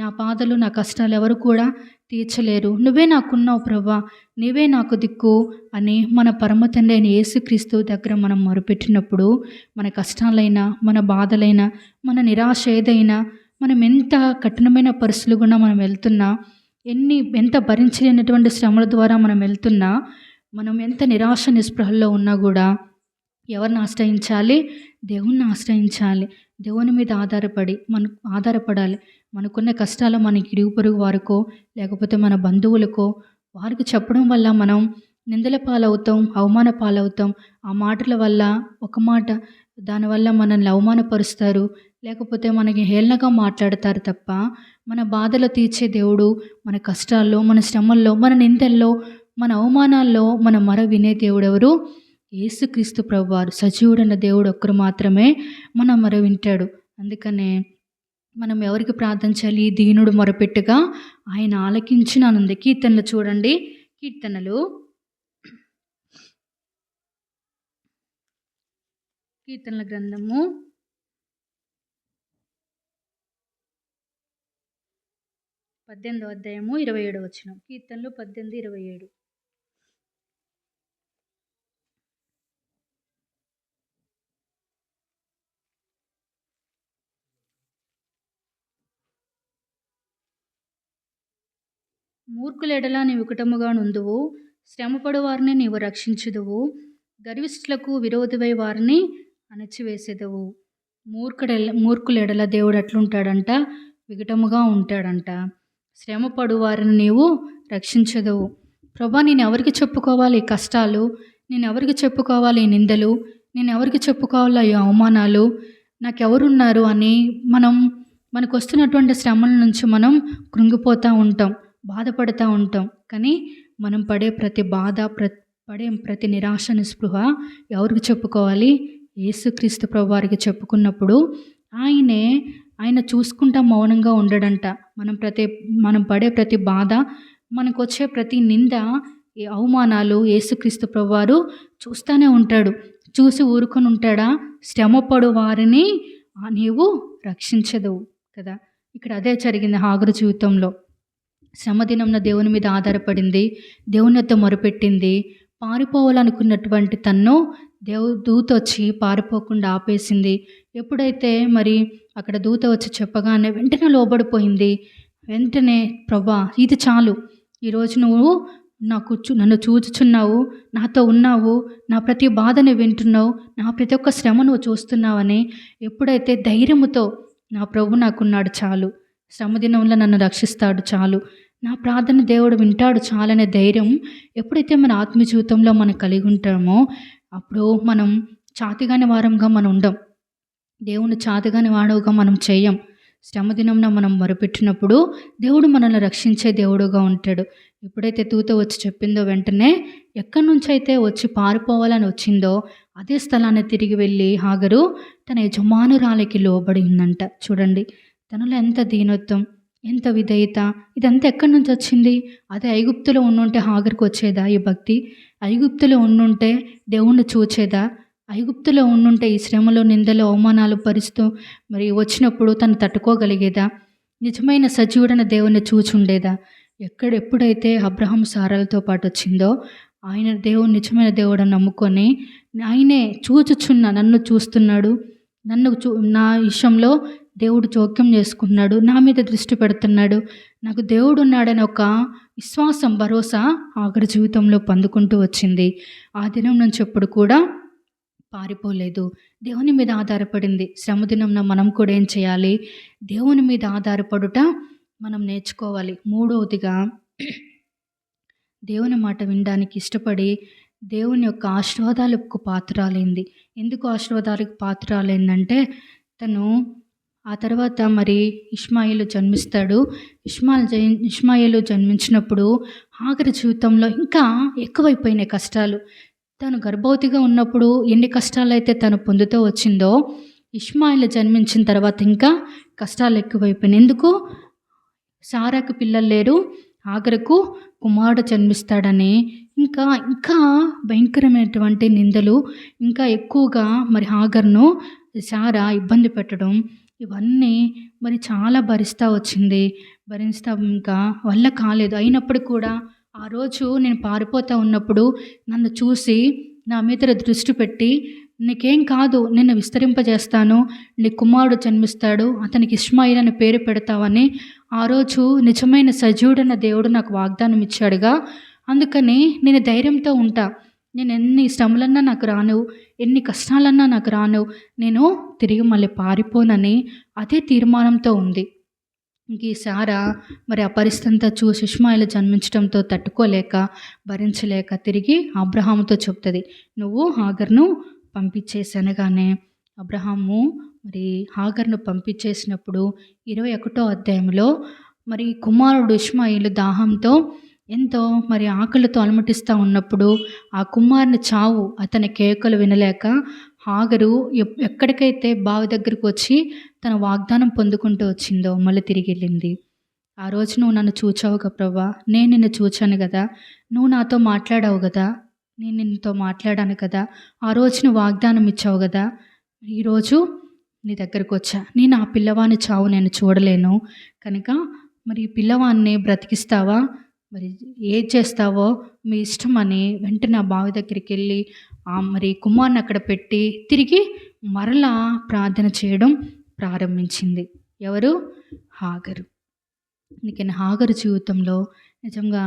నా బాధలు, నా కష్టాలు ఎవరు కూడా తీర్చలేరు. నువ్వే నాకున్నావు ప్రభా, నీవే నాకు దిక్కు అని మన పరమ తండ్రి అయిన యేసుక్రీస్తు దగ్గర మనం మొరపెట్టినప్పుడు, మన కష్టాలైనా, మన బాధలైనా, మన నిరాశ ఏదైనా, మనం ఎంత కఠినమైన పరిస్థితులు గుండా మనం వెళ్తున్నా, ఎంత భరించలేనటువంటి శ్రమల ద్వారా మనం వెళ్తున్నా, మనం ఎంత నిరాశ నిస్పృహల్లో ఉన్నా కూడా ఎవరిని ఆశ్రయించాలి? దేవుణ్ణి ఆశ్రయించాలి. దేవుని మీద ఆధారపడాలి. మనకున్న కష్టాలు మన ఇరుగు పొరుగు వారికో, లేకపోతే మన బంధువులకో, వారికి చెప్పడం వల్ల మనం నిందల పాలవుతాం, అవమాన పాలవుతాం. ఆ మాటల వల్ల ఒక మాట దానివల్ల మనల్ని అవమానపరుస్తారు, లేకపోతే మనకి హేళనగా మాట్లాడతారు తప్ప, మన బాధలు తీర్చే దేవుడు మన కష్టాల్లో, మన శ్రమల్లో, మన నిందల్లో, మన అవమానాల్లో మన మొర వినే దేవుడు ఎవరు? యేసుక్రీస్తు ప్రభువారు. సజీవుడైన దేవుడు ఒక్కరు మాత్రమే మన మొర వింటాడు. అందుకనే మనం ఎవరికి ప్రార్థన చేయాలి? దీనుడు మొరపెట్టుగా ఆయన ఆలకించుననుంది. కీర్తనలు చూడండి, కీర్తనల గ్రంథము 18వ అధ్యాయము 27వ వచనం. కీర్తనలు 18:27. మూర్ఖుల ఎడల నీవు వికటముగా నుందువు, శ్రమపడు వారిని నీవు రక్షించుదువు, గర్విష్ఠులకు విరోధివై వారిని అణచివేసేదవు. మూర్ఖుల ఎడల దేవుడు ఎట్లుంటాడంట? వికటముగా ఉంటాడంట. శ్రమపడు వారిని నీవు రక్షించదవు. ప్రభా, నేను ఎవరికి చెప్పుకోవాలి ఈ కష్టాలు, నేను ఎవరికి చెప్పుకోవాలి ఈ నిందలు, నేను ఎవరికి చెప్పుకోవాలో ఈ అవమానాలు, నాకెవరున్నారు అని మనకు వస్తున్నటువంటి శ్రమల నుంచి మనం కృంగిపోతూ ఉంటాం, బాధపడుతూ ఉంటాం. కానీ మనం పడే ప్రతి బాధ, పడే ప్రతి నిరాశ నిస్పృహ ఎవరికి చెప్పుకోవాలి? యేసుక్రీస్తు ప్రభువారికి చెప్పుకున్నప్పుడు ఆయన చూసుకుంటా మౌనంగా ఉండడంట. మనం పడే ప్రతి బాధ, మనకు వచ్చే ప్రతి నింద, ఈ అవమానాలు యేసుక్రీస్తు ప్రభువారు చూస్తూనే ఉంటాడు. చూసి ఊరుకొని ఉంటాడా? శ్రమపడు వారిని నీవు రక్షించదవు కదా. ఇక్కడ అదే జరిగింది హాగరు జీవితంలో. శ్రమదినంన దేవుని మీద ఆధారపడింది, దేవునితో మొరపెట్టింది. పారిపోవాలనుకున్నటువంటి తన్ను దూత వచ్చి పారిపోకుండా ఆపేసింది. ఎప్పుడైతే మరి అక్కడ దూత వచ్చి చెప్పగానే వెంటనే లోబడిపోయింది. వెంటనే, ప్రభా ఇది చాలు, ఈరోజు నువ్వు నన్ను చూచుచున్నావు, నాతో ఉన్నావు, నా ప్రతి బాధని వింటున్నావు, నా ప్రతి ఒక్క శ్రమ నువ్వు చూస్తున్నావని ఎప్పుడైతే ధైర్యముతో నా ప్రభు నాకున్నాడు చాలు, శ్రమదినంలో నన్ను రక్షిస్తాడు చాలు, నా ప్రార్థన దేవుడు వింటాడు చాలనే ధైర్యం ఎప్పుడైతే మన ఆత్మీయ జీవితంలో మనం కలిగి ఉంటామో అప్పుడు మనం చాతిగాని వారంగా మనం ఉండం, దేవుని చాతిగాని వాడవుగా మనం చేయం. శ్రమదినంన మనం మొరపెట్టినప్పుడు దేవుడు మనల్ని రక్షించే దేవుడుగా ఉంటాడు. ఎప్పుడైతే దూత వచ్చి చెప్పిందో వెంటనే ఎక్కడి నుంచి అయితే వచ్చి పారిపోవాలని వచ్చిందో అదే స్థలాన్ని తిరిగి వెళ్ళి హాగరు తన యజమానురాలికి లోబడి ఉందంట. చూడండి, తనలో ఎంత దీనత్వం, ఎంత విధేయత, ఇదంతా ఎక్కడి నుంచి వచ్చింది? అదే ఐగుప్తులో ఉండుంటే హాగర్కి వచ్చేదా ఈ భక్తి? ఐగుప్తులో ఉండుంటే దేవుణ్ణి చూచేదా? ఐగుప్తులో ఉండుంటే ఈ శ్రమలో, నిందలు, అవమానాలు భరిస్తూ మరి వచ్చినప్పుడు తను తట్టుకోగలిగేదా? నిజమైన సజీవుడైన దేవుణ్ణి చూచుండేదా? ఎప్పుడైతే అబ్రహాం సారాలతో పాటు వచ్చిందో ఆయన దేవుడు నిజమైన దేవుడని నమ్ముకొని ఆయనే నన్ను చూస్తున్నాడు, నా విషయంలో దేవుడు జోక్యం చేసుకున్నాడు, నా మీద దృష్టి పెడుతున్నాడు, నాకు దేవుడు ఉన్నాడని ఒక విశ్వాసం, భరోసా ఆఖరి జీవితంలో పొందుకుంటూ వచ్చింది. ఆ దినం నుంచి ఎప్పుడు కూడా పారిపోలేదు, దేవుని మీద ఆధారపడింది. శ్రమదినంలో మనం కూడా ఏం చేయాలి? దేవుని మీద ఆధారపడుట మనం నేర్చుకోవాలి. మూడవదిగా, దేవుని మాట వినడానికి ఇష్టపడి దేవుని యొక్క ఆశీర్వాదాలకు పాత్రలైంది. ఎందుకు ఆశీర్వాదాలకు పాత్రలైందంటే తను ఆ తర్వాత మరి ఇష్మాయేలు జన్మిస్తాడు. ఇష్మాయేలు జన్మించినప్పుడు ఆఖరి జీవితంలో ఇంకా ఎక్కువైపోయినాయి కష్టాలు. తను గర్భవతిగా ఉన్నప్పుడు ఎన్ని కష్టాలు అయితే తను పొందుతూ వచ్చిందో ఇష్మాయేలు జన్మించిన తర్వాత ఇంకా కష్టాలు ఎక్కువైపోయినాయి. ఎందుకు? సారాకు పిల్లలు లేరు, ఆఖరకు కుమారుడు జన్మిస్తాడని ఇంకా భయంకరమైనటువంటి నిందలు, ఇంకా ఎక్కువగా మరి హాగర్ను సారా ఇబ్బంది పెట్టడం, ఇవన్నీ మరి చాలా భరిస్తూ వచ్చింది. ఇంకా వల్ల కాలేదు. అయినప్పుడు కూడా ఆ రోజు నేను పారిపోతూ ఉన్నప్పుడు నన్ను చూసి నా మీద దృష్టి పెట్టి, నీకేం కాదు, నిన్ను విస్తరింపజేస్తాను, నీ కుమారుడు జన్మిస్తాడు, అతనికి ఇష్మాయిల్ అని పేరు పెడతావని ఆ రోజు నిజమైన సజీవుడైన దేవుడు నాకు వాగ్దానం ఇచ్చాడుగా. అందుకని నేను ధైర్యంతో ఉంటా. నేను ఎన్ని శ్రమలన్నా నాకు రాను, ఎన్ని కష్టాలన్నా నాకు రాను, నేను తిరిగి మళ్ళీ పారిపోనని అదే తీర్మానంతో ఉంది. ఇంక ఈ సారా మరి ఆ పరిస్థితి అంతా చూసి ఇష్మాయిల్ జన్మించడంతో తట్టుకోలేక, భరించలేక తిరిగి అబ్రహాముతో చెప్తుంది, నువ్వు హాగర్ను పంపించేసనగానే అబ్రహాము మరి హాగర్ను పంపించేసినప్పుడు 21వ అధ్యాయంలో మరి కుమారుడు ఇష్మాయిలు దాహంతో ఎంతో మరి ఆకలితో అలమటిస్తూ ఉన్నప్పుడు ఆ కుమారుని చావు అతని కేకలు వినలేక హాగరు ఎక్కడికైతే బావి దగ్గరికి వచ్చి తన వాగ్దానం పొందుకుంటూ వచ్చిందో మళ్ళీ తిరిగి వెళ్ళింది. ఆ రోజు నువ్వు నన్ను చూచావుగా ప్రభా, నేను నిన్ను చూచాను కదా, నువ్వు నాతో మాట్లాడావు కదా, నేను నిన్నతో మాట్లాడాను కదా, ఆ రోజు నువ్వు వాగ్దానం ఇచ్చావు కదా, ఈరోజు నీ దగ్గరకు వచ్చా. నేను ఆ పిల్లవాని చావు నేను చూడలేను కనుక మరి పిల్లవాన్ని బ్రతికిస్తావా, మరి ఏం చేస్తావో మీ ఇష్టం అని వెంటనే ఆ బావి దగ్గరికి వెళ్ళి మరి కుమార్ని అక్కడ పెట్టి తిరిగి మరలా ప్రార్థన చేయడం ప్రారంభించింది. ఎవరు? హాగరు. అందుకని హాగరు జీవితంలో నిజంగా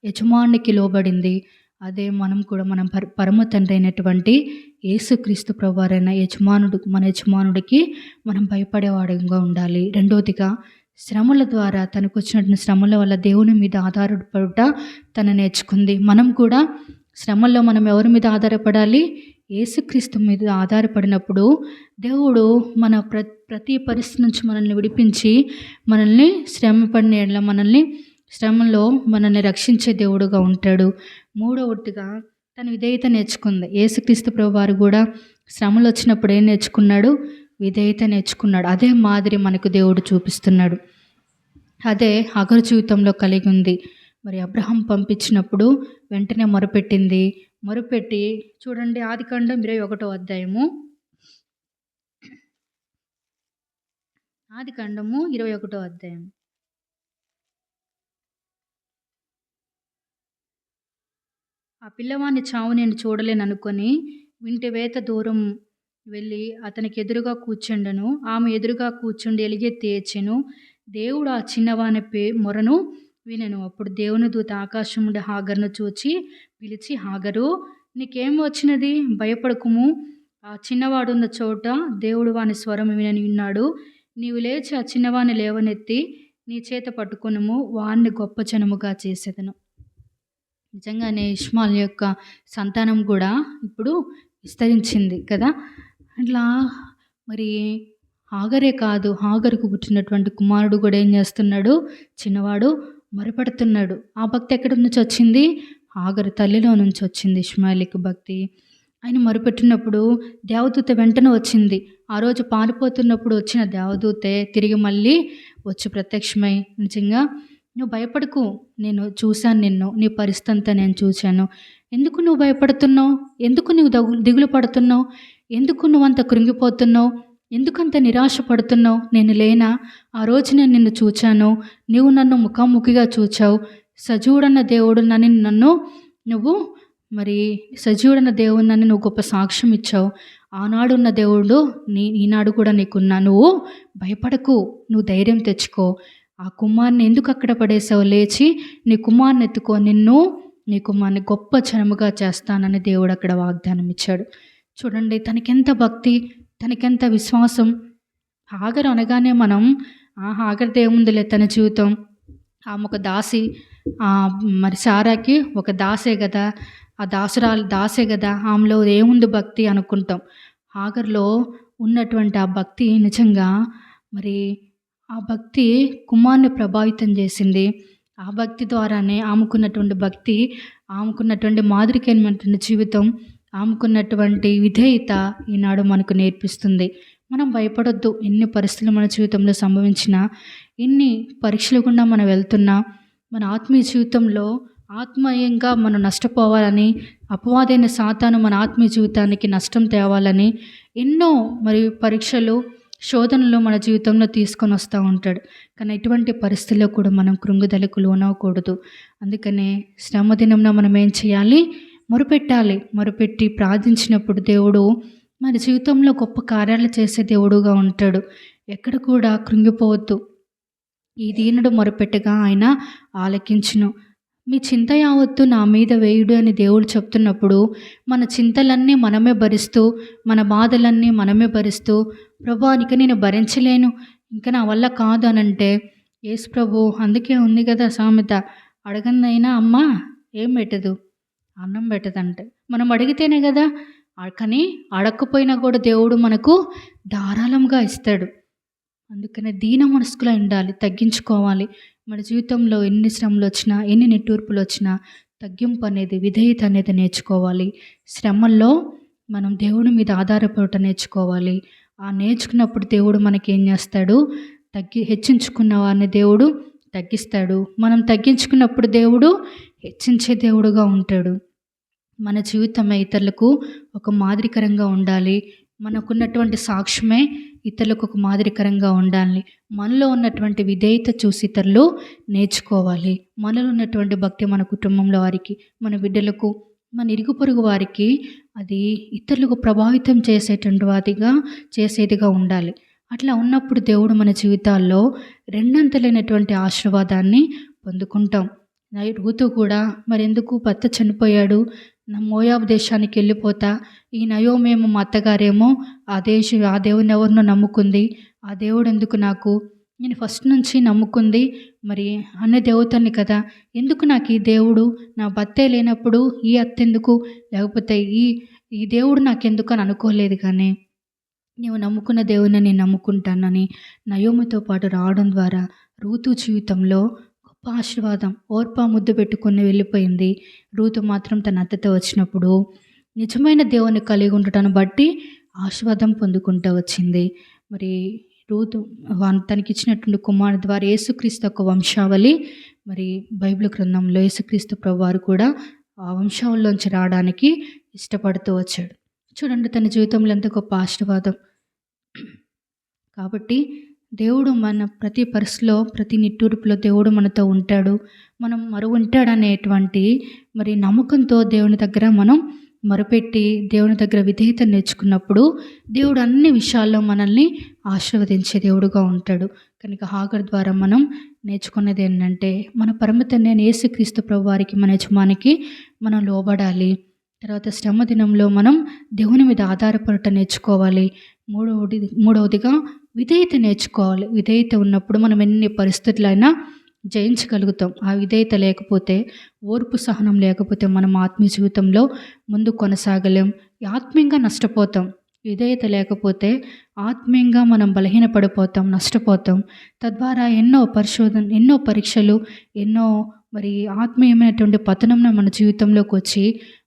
యజమానికి లోబడింది. అదే మనం కూడా మన పరమ తండ్రి అయినటువంటి యేసుక్రీస్తు ప్రభువారైన మన యజమానుడికి మనం భయపడేవాడుగా ఉండాలి. రెండోదిగా శ్రమల ద్వారా తనకు వచ్చినటువంటి శ్రమల వల్ల దేవుని మీద ఆధారపడుట తను నేర్చుకుంది. మనం కూడా శ్రమల్లో మనం ఎవరి మీద ఆధారపడాలి? యేసుక్రీస్తు మీద ఆధారపడినప్పుడు దేవుడు మన ప్రతి పరిస్థితి నుంచి మనల్ని విడిపించి మనల్ని శ్రమపడిన యెడల శ్రమలో మనల్ని రక్షించే దేవుడుగా ఉంటాడు. మూడవదిగా తన విధేయత నేర్చుకుంది. యేసుక్రీస్తు ప్రభువారు కూడా శ్రమలు వచ్చినప్పుడు ఏం నేర్చుకున్నాడు? విధేయత నేర్చుకున్నాడు. అదే మాదిరి మనకు దేవుడు చూపిస్తున్నాడు. అదే హగరు జీవితంలో కలిగి ఉంది. మరి అబ్రహాం పంపించినప్పుడు వెంటనే మొరపెట్టింది. మొరపెట్టి చూడండి, ఆదికాండం 21వ అధ్యాయము. ఆదికాండము 21వ అధ్యాయం. ఆ పిల్లవాని చావు నేను చూడలేననుకొని వింటి వేత దూరం వెళ్ళి అతనికి ఎదురుగా కూర్చుండెను. ఆమె ఎదురుగా కూర్చుండి ఎలుగెత్తి ఏడ్చెను. దేవుడు ఆ చిన్నవాని మొరను వినెను. అప్పుడు దేవుని దూత ఆకాశం నుండి హాగరును చూచి పిలిచి, హాగరు, నీకేం వచ్చినది? భయపడకుము. ఆ చిన్నవాడున్న చోట దేవుడు వాని స్వరం వినని ఉన్నాడు. నీవు లేచి ఆ చిన్నవాని లేవనెత్తి నీ చేత పట్టుకొనుము, వాణ్ణి గొప్ప జనముగా చేసేదను. నిజంగానే ఇష్మాల్ యొక్క సంతానం కూడా ఇప్పుడు విస్తరించింది కదా. అట్లా మరి హాగరే కాదు, హాగరుకు పుట్టినటువంటి కుమారుడు కూడా ఏం చేస్తున్నాడు? చిన్నవాడు మొరపెడుతున్నాడు. ఆ భక్తి ఎక్కడి నుంచి వచ్చింది? హాగరు తల్లిలో నుంచి వచ్చింది ఇష్మాయిల్కి భక్తి. ఆయన మొరపెట్టినప్పుడు దేవదూత వెంటనే వచ్చింది. ఆ రోజు పారిపోతున్నప్పుడు వచ్చిన దేవదూతే తిరిగి మళ్ళీ వచ్చి ప్రత్యక్షమై, నిజంగా నువ్వు భయపడకు, నేను చూశాను నిన్ను, నీ పరిస్థితి అంతా నేను చూశాను. ఎందుకు నువ్వు భయపడుతున్నావు? ఎందుకు నువ్వు దిగులు పడుతున్నావు? ఎందుకు నువ్వు అంత కృంగిపోతున్నావు? ఎందుకంత నిరాశ పడుతున్నావు? నేను లేనా? ఆ రోజు నేను నిన్ను చూచాను, నువ్వు నన్ను ముఖాముఖిగా చూచావు. సజీవుడన్న దేవుడు నన్ను నువ్వు సజీవుడన్న దేవుడు నన్ను నువ్వు గొప్ప సాక్ష్యం ఇచ్చావు. ఆనాడున్న దేవుడు ఈనాడు కూడా నీకున్నా. నువ్వు భయపడకు, నువ్వు ధైర్యం తెచ్చుకో. ఆ కుమార్ని ఎందుకు అక్కడ పడేసావు? లేచి నీ కుమార్ని ఎత్తుకో, నీ కుమార్ని గొప్ప జనముగా చేస్తానని దేవుడు అక్కడ వాగ్దానం ఇచ్చాడు. చూడండి, తనకెంత భక్తి, తనకెంత విశ్వాసం. హాగరు అనగానే మనం హాగరుది ఏముందిలే తన జీవితం, ఆమె ఒక దాసి, మరి సారాకి ఒక దాసే కదా, ఆ దాసే కదా, ఆమెలో ఏముంది భక్తి అనుకుంటాం. హాగరులో ఉన్నటువంటి ఆ భక్తి నిజంగా మరి ఆ భక్తి కుమార్ని ప్రభావితం చేసింది. ఆ భక్తి ద్వారానే ఆమెకున్నటువంటి భక్తి, ఆమెకున్నటువంటి మాదిరికైనటువంటి జీవితం, ఆమెకున్నటువంటి విధేయత ఈనాడు మనకు నేర్పిస్తుంది. మనం భయపడొద్దు. ఎన్ని పరిస్థితులు మన జీవితంలో సంభవించినా, ఎన్ని పరీక్షలు గుండా మనం వెళ్తున్నా, మన ఆత్మీయ జీవితంలో ఆత్మీయంగా మనం నష్టపోవాలని, అపవాదైన సాతాను మన ఆత్మీయ జీవితానికి నష్టం తేవాలని ఎన్నో పరీక్షలు, శోధనలు మన జీవితంలో తీసుకొని వస్తూ ఉంటాడు. కానీ ఎటువంటి పరిస్థితుల్లో కూడా మనం కృంగుదలకు లోనవ్వకూడదు. అందుకనే శ్రమ దినంలో మనం ఏం చేయాలి? మొరపెట్టాలి. మొరపెట్టి ప్రార్థించినప్పుడు దేవుడు మన జీవితంలో గొప్ప కార్యాలు చేసే దేవుడుగా ఉంటాడు. ఎక్కడ కూడా కృంగిపోవద్దు. ఈ దీనుడు మొరపెట్టగా ఆయన ఆలకించును. మీ చింత యావత్తు నా మీద వేయుడు అని దేవుడు చెప్తున్నప్పుడు మన చింతలన్నీ మనమే భరిస్తూ, మన బాధలన్నీ మనమే భరిస్తూ, ప్రభా ఇక నేను భరించలేను, ఇంకా నా వల్ల కాదు అనంటే, యేసు ప్రభు అందుకే ఉంది కదా సామెత, అడగందైనా అమ్మ ఏం పెట్టదు, అన్నం పెట్టదంటే. మనం అడిగితేనే కదా. కానీ అడగకపోయినా కూడా దేవుడు మనకు ధారాళంగా ఇస్తాడు. అందుకనే దీన మనస్కులా ఉండాలి, తగ్గించుకోవాలి. మన జీవితంలో ఎన్ని శ్రమలు వచ్చినా, ఎన్ని నిట్టూర్పులు వచ్చినా తగ్గింపు అనేది, విధేయత అనేది నేర్చుకోవాలి. శ్రమల్లో మనం దేవుడి మీద ఆధారపడటం నేర్చుకోవాలి. ఆ నేర్చుకున్నప్పుడు దేవుడు మనకేం చేస్తాడు? హెచ్చించుకున్న వారిని దేవుడు తగ్గిస్తాడు. మనం తగ్గించుకున్నప్పుడు దేవుడు హెచ్చించే దేవుడుగా ఉంటాడు. మన జీవితమే ఇతరులకు ఒక మాదిరికరంగా ఉండాలి. మనకున్నటువంటి సాక్ష్యమే ఇతరులకు ఒక మాదిరికరంగా ఉండాలి. మనలో ఉన్నటువంటి విధేయత చూసి ఇతరులు నేర్చుకోవాలి. మనలో ఉన్నటువంటి భక్తి మన కుటుంబంలో వారికి, మన బిడ్డలకు, మన ఇరుగు పొరుగు వారికి అది ఇతరులకు ప్రభావితం చేసేదిగా ఉండాలి. అట్లా ఉన్నప్పుడు దేవుడు మన జీవితాల్లో రెండంతలైనటువంటి ఆశీర్వాదాన్ని పొందుకుంటాం. రూతు కూడా మరెందుకు భర్త చనిపోయాడు, నా మోయాబు దేశానికి వెళ్ళిపోతా, ఈ నయోమేమో మా అత్తగారేమో ఆ దేవుని ఎవరినో నమ్ముకుంది, ఆ దేవుడు ఎందుకు నాకు నేను ఫస్ట్ నుంచి నమ్ముకుంది మరి అన్న దేవతని కదా! ఎందుకు నాకు ఈ దేవుడు నా భర్తే లేనప్పుడు ఈ అత్తెందుకు? లేకపోతే ఈ ఈ దేవుడు నాకెందుకు అని అనుకోలేదు కానీ, నీవు నమ్ముకున్న దేవుడిని నేను నమ్ముకుంటానని నయోమితో పాటు రావడం ద్వారా రూతు జీవితంలో గొప్ప ఆశీర్వాదం. ఓర్పా ముద్దు పెట్టుకొని వెళ్ళిపోయింది. రూతు మాత్రం తన అత్తతో వచ్చినప్పుడు నిజమైన దేవుని కలిగి ఉండటాన్ని బట్టి ఆశీర్వాదం పొందుకుంటూ వచ్చింది. మరి రూతు తనకిచ్చినటువంటి కుమారుని ద్వారా యేసుక్రీస్తు యొక్క వంశావళి మరి బైబిల్ గ్రంథంలో యేసుక్రీస్తు ప్రభువారు కూడా ఆ వంశావళిలోంచి రావడానికి ఇష్టపడుతూ వచ్చాడు. చూడండి తన జీవితంలో ఎంత గొప్ప ఆశీర్వాదం. కాబట్టి దేవుడు మన ప్రతి పరిస్థితిలో, ప్రతి నిట్టూర్పులో దేవుడు మనతో ఉంటాడు. మనం ఉంటాడనేటువంటి మరి నమ్మకంతో దేవుని దగ్గర మనం మొరపెట్టి దేవుని దగ్గర విధేయత నేర్చుకున్నప్పుడు దేవుడు అన్ని విషయాల్లో మనల్ని ఆశీర్వదించే దేవుడుగా ఉంటాడు. కనుక హాగర్ ద్వారా మనం నేర్చుకునేది ఏంటంటే మన పరమ తండ్రి యేసుక్రీస్తు ప్రభువారికి మన యజమానికి మనం లోబడాలి. తర్వాత శ్రమ దినంలో మనం దేవుని మీద ఆధారపడటం నేర్చుకోవాలి. మూడవదిగా విధేయత నేర్చుకోవాలి. విధేయత ఉన్నప్పుడు మనం ఎన్ని పరిస్థితులైనా జయించగలుగుతాం. ఆ విధేయత లేకపోతే, ఓర్పు సహనం లేకపోతే మనం ఆత్మీయ జీవితంలో ముందు కొనసాగలేం. ఆత్మీయంగా నష్టపోతాం. విధేయత లేకపోతే ఆత్మీయంగా మనం బలహీనపడిపోతాం, నష్టపోతాం. తద్వారా ఎన్నో పరీక్షలు, ఎన్నో మరి ఆత్మీయమైనటువంటి పతనం మన జీవితంలోకి వచ్చి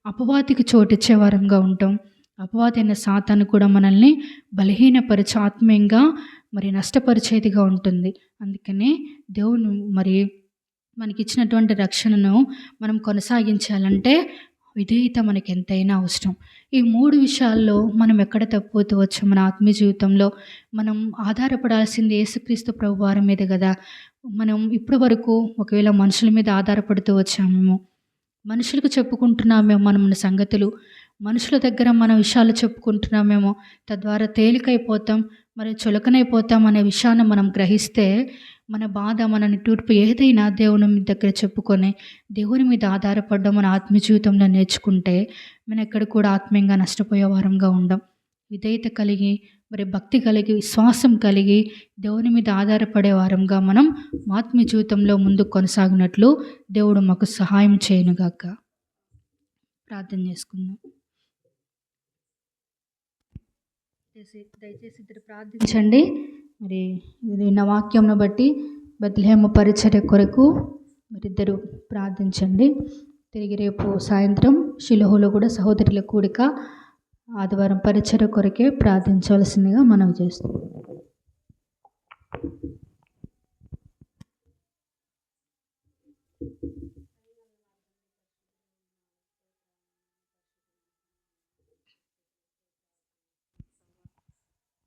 అపవాదికి చోటిచ్చే వారంగా ఉంటాం. అపవాది అయిన సాతాను కూడా మనల్ని బలహీనపరిచి ఆత్మీయంగా మరి నష్టపరిచేదిగా ఉంటుంది. అందుకనే దేవుని మరి మనకిచ్చినటువంటి రక్షణను మనం కొనసాగించాలంటే విధేయత మనకి ఎంతైనా అవసరం. ఈ 3 విషయాల్లో మనం ఎక్కడ తప్పిపోతూ వచ్చాం మన ఆత్మీయ జీవితంలో. మనం ఆధారపడాల్సింది యేసుక్రీస్తు ప్రభువారి మీద కదా! మనం ఇప్పటి వరకు ఒకవేళ మనుషుల మీద ఆధారపడుతూ వచ్చామేమో, మనుషులకు చెప్పుకుంటున్నామేమో మన సంగతులు, మనుషుల దగ్గర మన విషయాలు చెప్పుకుంటున్నామేమో, తద్వారా తేలికైపోతాం, మరి చులకనైపోతాం అనే విషయాన్ని మనం గ్రహిస్తే మన బాధ, మన నిట్టూర్పు ఏదైనా దేవుని దగ్గర చెప్పుకొని దేవుని మీద ఆధారపడడం మన ఆత్మీయ జీవితంలో నేర్చుకుంటే మనం ఎక్కడ కూడా ఆత్మీయంగా నష్టపోయే వారంగా ఉండం. విధేయత కలిగి మరి భక్తి కలిగి విశ్వాసం కలిగి దేవుని మీద ఆధారపడే వారంగా మనం ఆత్మీయ జీవితంలో ముందుకు కొనసాగినట్లు దేవుడు మాకు సహాయం చేయనుగాక. ప్రార్థన చేసుకుందాం. దయచేసి ఇద్దరు ప్రార్థించండి. మరి నిన్న వాక్యంను బట్టి బెత్లెహేము పరిచర్య కొరకు మరిద్దరు ప్రార్థించండి. తిరిగి రేపు సాయంత్రం షిలోహులో కూడా సహోదరుల కూడిక ఆదివారం పరిచర్య కొరకే ప్రార్థించవలసిందిగా మనవి చేస్తాం.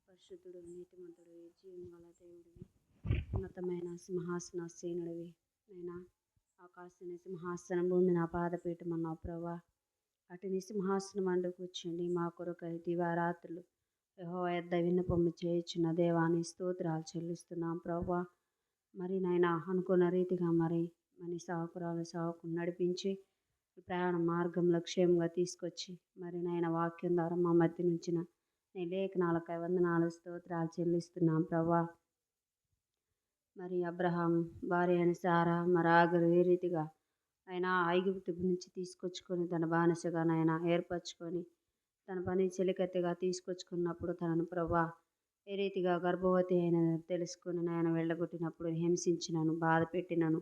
పరిశుద్ధుడు, నీతిమంతుడు, జీవం గల దేవుడివి, ఉన్నతమైన సింహాసనాసీనుడివి, నైనా ఆకాశ సింహాసనం, భూమి నా పాదపీఠం అన్నావు ప్రభా. అటు సింహాసనం అండు కూర్చోండి మా కొరకై దివారాత్రులు యెహోవా యొద్ద విన్నపము చేయుచున్న దేవాని స్తోత్రాలు చెల్లిస్తున్నాం ప్రభా. మరి నైనా అనుకున్న రీతిగా మరి సాకును నడిపించి ప్రయాణ మార్గంలో క్షేమంగా తీసుకొచ్చి మరి నైనా వాక్యం ద్వారా మా మధ్య నుంచిన నీ లేఖనాలకై వందనాలు స్తోత్రాలు చెల్లిస్తున్నాం ప్రభా. మరి అబ్రహాం భార్య అయిన సారా మరి ఆగరు ఏ రీతిగా ఆయన ఐగుప్తు నుంచి తీసుకొచ్చుకొని తన బానిసగా నాయన ఏర్పరచుకొని తన పని చెలికత్తెగా తీసుకొచ్చుకున్నప్పుడు తనను ప్రభా ఏ రీతిగా గర్భవతి అయిన తెలుసుకుని నాయన వెళ్ళగొట్టినప్పుడు హింసించినను, బాధ పెట్టినను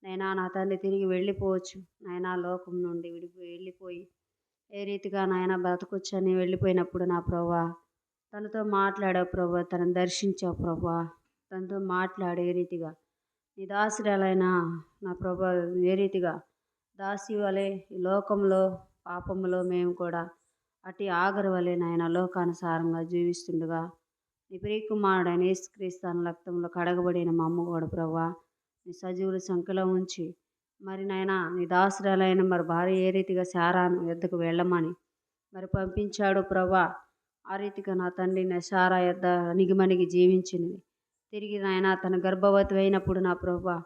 నైనా నా తండ్రి తిరిగి వెళ్ళిపోవచ్చు నాయన లోకం నుండి వెళ్ళిపోయి ఏ రీతిగా నాయన బ్రతకొచ్చని వెళ్ళిపోయినప్పుడు నా ప్రభా తనతో మాట్లాడావు ప్రభా, తనను దర్శించావు ప్రభా, తనతో మాట్లాడే ఏ రీతిగా నీ దాసురాలైన నా ప్రభా ఏ రీతిగా దాసి వలె ఈ లోకంలో పాపములో మేము కూడా అటు ఆగరు వలె నాయన లోకానుసారంగా జీవిస్తుండగా నీ ప్రియకుమారుడైన యేసుక్రీస్తు రక్తంలో కడగబడిన మా అమ్మ కూడా ప్రభా నీ సజీవుల సంఖ్యలో ఉంచి మరి నాయన నీ దాసురాలైన మరి భార్య ఏ రీతిగా శారాను యొద్దకు వెళ్ళమని మరి పంపించాడు ప్రభా. ఆ రీతిగా నా తండ్రి నా శారా యొద్ద అణిగిమణిగి జీవించినది తిరిగి నాయన తన గర్భవతి అయినప్పుడు నా ప్రభా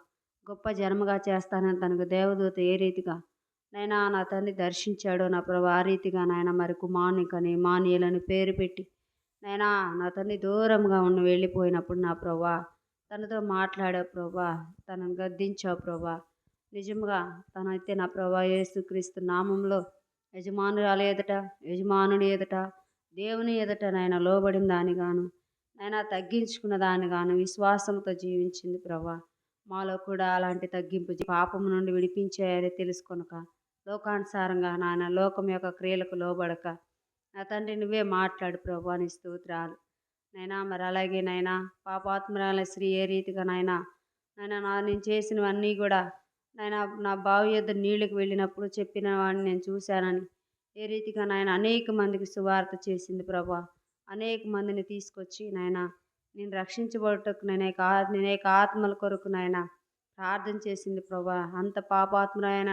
గొప్ప జన్మగా చేస్తానని తనకు దేవదూత ఏ రీతిగా నైనా నా తండ్రి దర్శించాడో నా ప్రభా ఆ రీతిగా నాయన మరి కుమారునికని మానియలని పేరు పెట్టి నైనా నా తండ్రి దూరంగా వెళ్ళిపోయినప్పుడు నా ప్రభా తనతో మాట్లాడావు ప్రభా, తనను గద్దించావు ప్రభా. నిజంగా తనైతే నా ప్రభా యేసుక్రీస్తు నామంలో యజమానురాలు ఎదుట, యజమానుని ఎదుట, దేవుని ఎదుట నాయన లోబడిన దానిగాను, నాయన తగ్గించుకున్న దానిగాను విశ్వాసంతో జీవించింది ప్రభా. మాలో కూడా అలాంటి తగ్గింపు పాపం నుండి విడిపించాయని తెలుసుకొనక, లోకానుసారంగా నాయన లోకం యొక్క క్రియలకు లోబడక, నా తండ్రి నువ్వే మాట్లాడు ప్రభా, నీ స్తోత్రాలు నైనా. మరి అలాగే నైనా పాపాత్మరాల స్త్రీ ఏ రీతిగా నాయన నేను చేసినవన్నీ కూడా నాయన నా బావి యొద్ద నీళ్ళకి వెళ్ళినప్పుడు చెప్పిన వాడిని నేను చూశానని ఏ రీతిగా నాయన అనేక మందికి సువార్త చేసింది ప్రభా. అనేక మందిని తీసుకొచ్చి నాయన నేను రక్షించబడటకు నేనేక ఆత్మల కొరకు నాయన ప్రార్థన చేసింది ప్రభా. అంత పాపాత్ములైన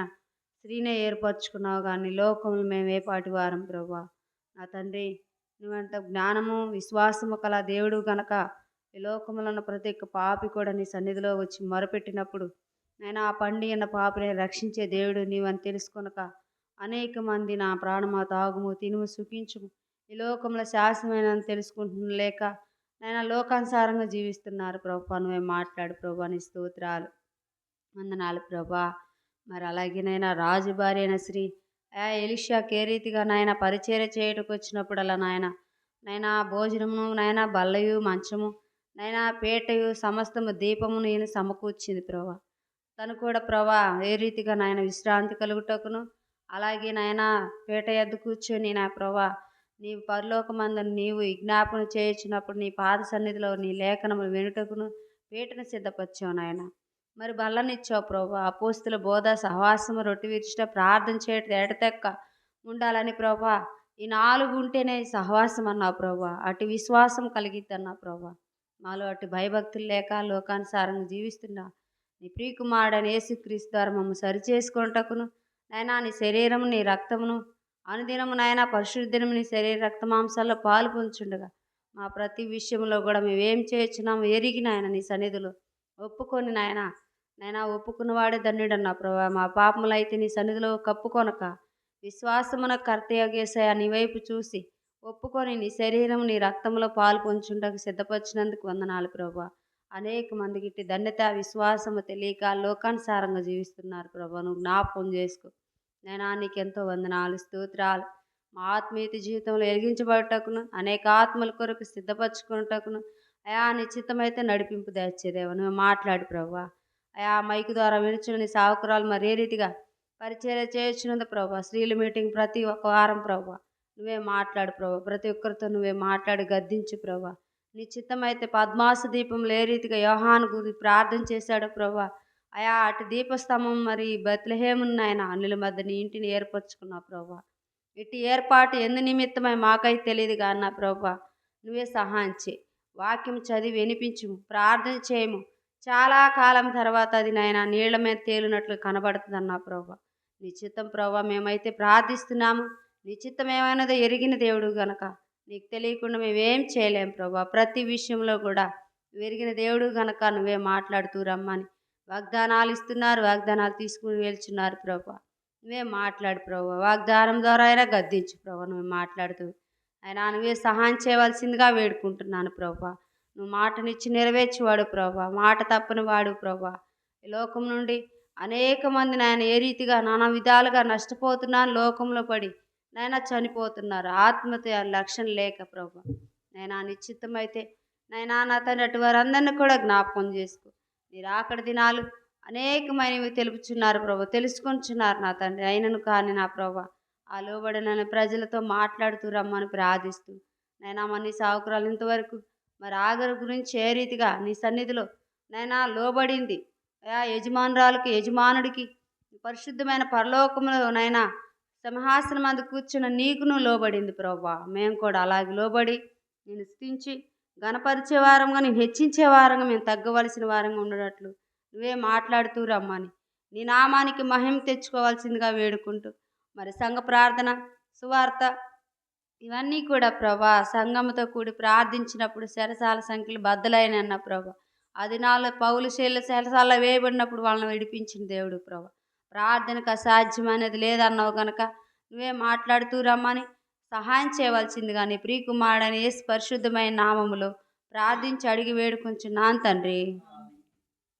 స్త్రీనే ఏర్పరచుకున్నావు కానీ లోకములు మేము ఏ పాటి వారం ప్రభా. నా తండ్రి నువ్వంత జ్ఞానము విశ్వాసము కల దేవుడు గనక ఈ లోకములో ఉన్న ప్రతి ఒక్క పాపి కూడా నీ సన్నిధిలో వచ్చి మొరపెట్టినప్పుడు నేను ఆ పండి అన్న పాపని రక్షించే దేవుడు నీవని తెలుసుకొనక అనేక మంది నా ప్రాణమా తాగుము తినుము సుఖించుము ఈ లోకంలో శాశ్వతమైన తెలుసుకుంటున్న లేక నేను లోకానుసారంగా జీవిస్తున్నారు ప్రభా. నువ్వే మాట్లాడు ప్రభా, నీ స్తోత్రాలు వందనాలు ప్రభా. మరి అలాగేనైనా రాజు భార్య అయిన శ్రీ ఎలీషాకి ఏ రీతిగా నాయన పరిచర్య చేయటకు వచ్చినప్పుడల్లా నాయన భోజనము నాయన బల్లయు మంచము నాయన పీటయు సమస్తము దీపము నేను సమకూర్చింది ప్రభా. తను కూడా ప్రభా ఏ రీతిగా నాయన విశ్రాంతి కలుగుటకును అలాగే నాయన పీట ఎద్దు కూర్చొని నా ప్రభా నీ పరలోకమందును నీవు విజ్ఞాపన చేయించినప్పుడు నీ పాద సన్నిధిలో నీ లేఖనములు వినుటకును పీటను సిద్ధపరిచావు నాయన. మరి బల్లనిచ్చావు ప్రభా. అపోస్తుల బోధ సహవాసము రొట్టె విరుచుట ప్రార్థన చేయటం ఎడతెక్క ఉండాలని ప్రభా. ఈ 4 ఉంటేనే సహవాసం అన్నావు ప్రభా. అటు విశ్వాసం కలిగిద్ది అన్నావు ప్రభా. మాలో అటు భయభక్తులు లేక లోకానుసారంగా జీవిస్తున్నా నీ ప్రియకుమారుడైన యేసుక్రీస్తు ద్వారా మమ్మల్ని సరిచేసుకొనుటకును నాయనా నీ శరీరము నీ రక్తమును అనుదినము నాయన పరిశుద్ధము నీ శరీర రక్తమాంసాల్లో పాలు పొందుచుండగా మా ప్రతి విషయంలో కూడా మేమేం చేయించున్నాము ఎరిగి నాయన నీ సన్నిధిలో ఒప్పుకొని నాయన ఒప్పుకున్నవాడే ధన్యుడన్నా ప్రభా. మా పాపములైతే నీ సన్నిధిలో కప్పుకొనక విశ్వాసమున కర్తయ్యగేసాయ నీ వైపు చూసి ఒప్పుకొని నీ శరీరం నీ రక్తంలో పాలు పొంచుండకు సిద్ధపరిచినందుకు వందనాలు ప్రభా. అనేక మందికి ఇట్టి ధన్యత విశ్వాసము తెలియక లోకానుసారంగా జీవిస్తున్నారు ప్రభా. నువ్వు జ్ఞాపకం చేసుకో నేను నీకెంతో వందనాలు స్తోత్రాలు. మా ఆత్మీయత జీవితంలో వెలిగించబడటకును అనేక ఆత్మల కొరకు సిద్ధపరచుకున్నటకును అయా నిశ్చితమైతే నడిపింపు దయచేదేవా. నువ్వు మాట్లాడు ప్రభా. అయా మైకు ద్వారా వినుచున్న నీ సావుకురాలు మరి ఏ రీతిగా పరిచర్య చేయొచ్చున్నది ప్రభా. స్త్రీల మీటింగ్ ప్రతి ఒక్క వారం ప్రభా నువ్వే మాట్లాడు ప్రభా. ప్రతి ఒక్కరితో నువ్వే మాట్లాడి గద్దించు ప్రభా. నీ చిత్తమైతే పద్మాస దీపంలో ఏ రీతిగా యోహాను గురించి ప్రార్థన చేశాడు ప్రభా. అయా అటు దీపస్తంభం మరి బెత్లెహేమున్నాయన అన్యుల మధ్య నీ ఇంటిని ఏర్పరచుకున్నావు ప్రభా. ఇటు ఏర్పాటు ఎందు నిమిత్తమై మాకైతే తెలియదు కానీ ప్రభా నువ్వే సహాయం చేయి. వాక్యం చదివి వినిపించుము, ప్రార్థన చేయము. చాలా కాలం తర్వాత అది నాయన నీళ్ల మీద తేలినట్లు కనబడుతుంది అన్నా ప్రభా. నీ చిత్తం ప్రభా మేమైతే ప్రార్థిస్తున్నాము. నీ చిత్తం ఏమైనదో ఎరిగిన దేవుడు గనక నీకు తెలియకుండా మేమేం చేయలేం ప్రభా. ప్రతి విషయంలో కూడా ఎరిగిన దేవుడు గనక నువ్వే మాట్లాడుతూ రమ్మని వాగ్దానాలు ఇస్తున్నారు. వాగ్దానాలు తీసుకుని వెళ్తున్నారు ప్రభా. నువ్వే మాట్లాడు ప్రభా. వాగ్దానం ద్వారా అయినా గద్దించు ప్రభా. నువ్వే మాట్లాడుతూ అయినా నువ్వే సహాయం చేయవలసిందిగా వేడుకుంటున్నాను ప్రభా. నువ్వు మాటనిచ్చి నెరవేర్చేవాడు ప్రభా. మాట తప్పని వాడు ప్రభా. ఈ లోకం నుండి అనేక మంది నాయన ఏ రీతిగా నానా విధాలుగా నష్టపోతున్నాను లోకంలో పడి నాయన చనిపోతున్నారు ఆత్మహత్య లక్ష్యం లేక ప్రభా. నైనా నిశ్చితమైతే నైనా నా తండ్రి అటు వారందరినీ కూడా జ్ఞాపకం చేసుకో. మీరు అక్కడ దినాలు అనేకమైనవి తెలుపుచున్నారు ప్రభా. తెలుసుకొనిచున్నారు నా తండ్రి. అయినను కానీ నా ప్రభా ఆ లోబడిన ప్రజలతో మాట్లాడుతూ రమ్మని ప్రార్థిస్తూ నైనా మన సావుకురాలు ఇంతవరకు మరి ఆగరు గురించి ఏ రీతిగా నీ సన్నిధిలో నైనా లోబడింది యజమానురాలకి యజమానుడికి పరిశుద్ధమైన పరలోకంలో నైనా సింహాసనం అందు కూర్చున్న నీకును లోబడింది ప్రభా. మేము కూడా అలాగే లోబడి నేను స్తుతించి గణపరిచే వారంగా నేను హెచ్చించే వారంగా మేము తగ్గవలసిన వారంగా ఉండేటట్లు నువ్వే మాట్లాడుతూ రమ్మని నీ నామానికి మహిమ తెచ్చుకోవాల్సిందిగా వేడుకుంటూ మరి సంఘ ప్రార్థన సువార్త ఇవన్నీ కూడా ప్రభా సంఘంతో కూడి ప్రార్థించినప్పుడు చెరసాల సంఖ్యలు బద్దలైన అన్న ప్రభా. ఆ దినాల్లో పౌలు చెరసాలలో వేయబడినప్పుడు వాళ్ళని విడిపించిన దేవుడు ప్రభా. ప్రార్థనకు అసాధ్యమైనది లేదన్నావు కనుక నువ్వే మాట్లాడుతూ రమ్మని సహాయం చేయవలసిందిగా నీ ప్రియకుమారుడైన యేసు పరిశుద్ధమైన నామములో ప్రార్థించి అడిగి వేడుకొంచున్నాను తండ్రి.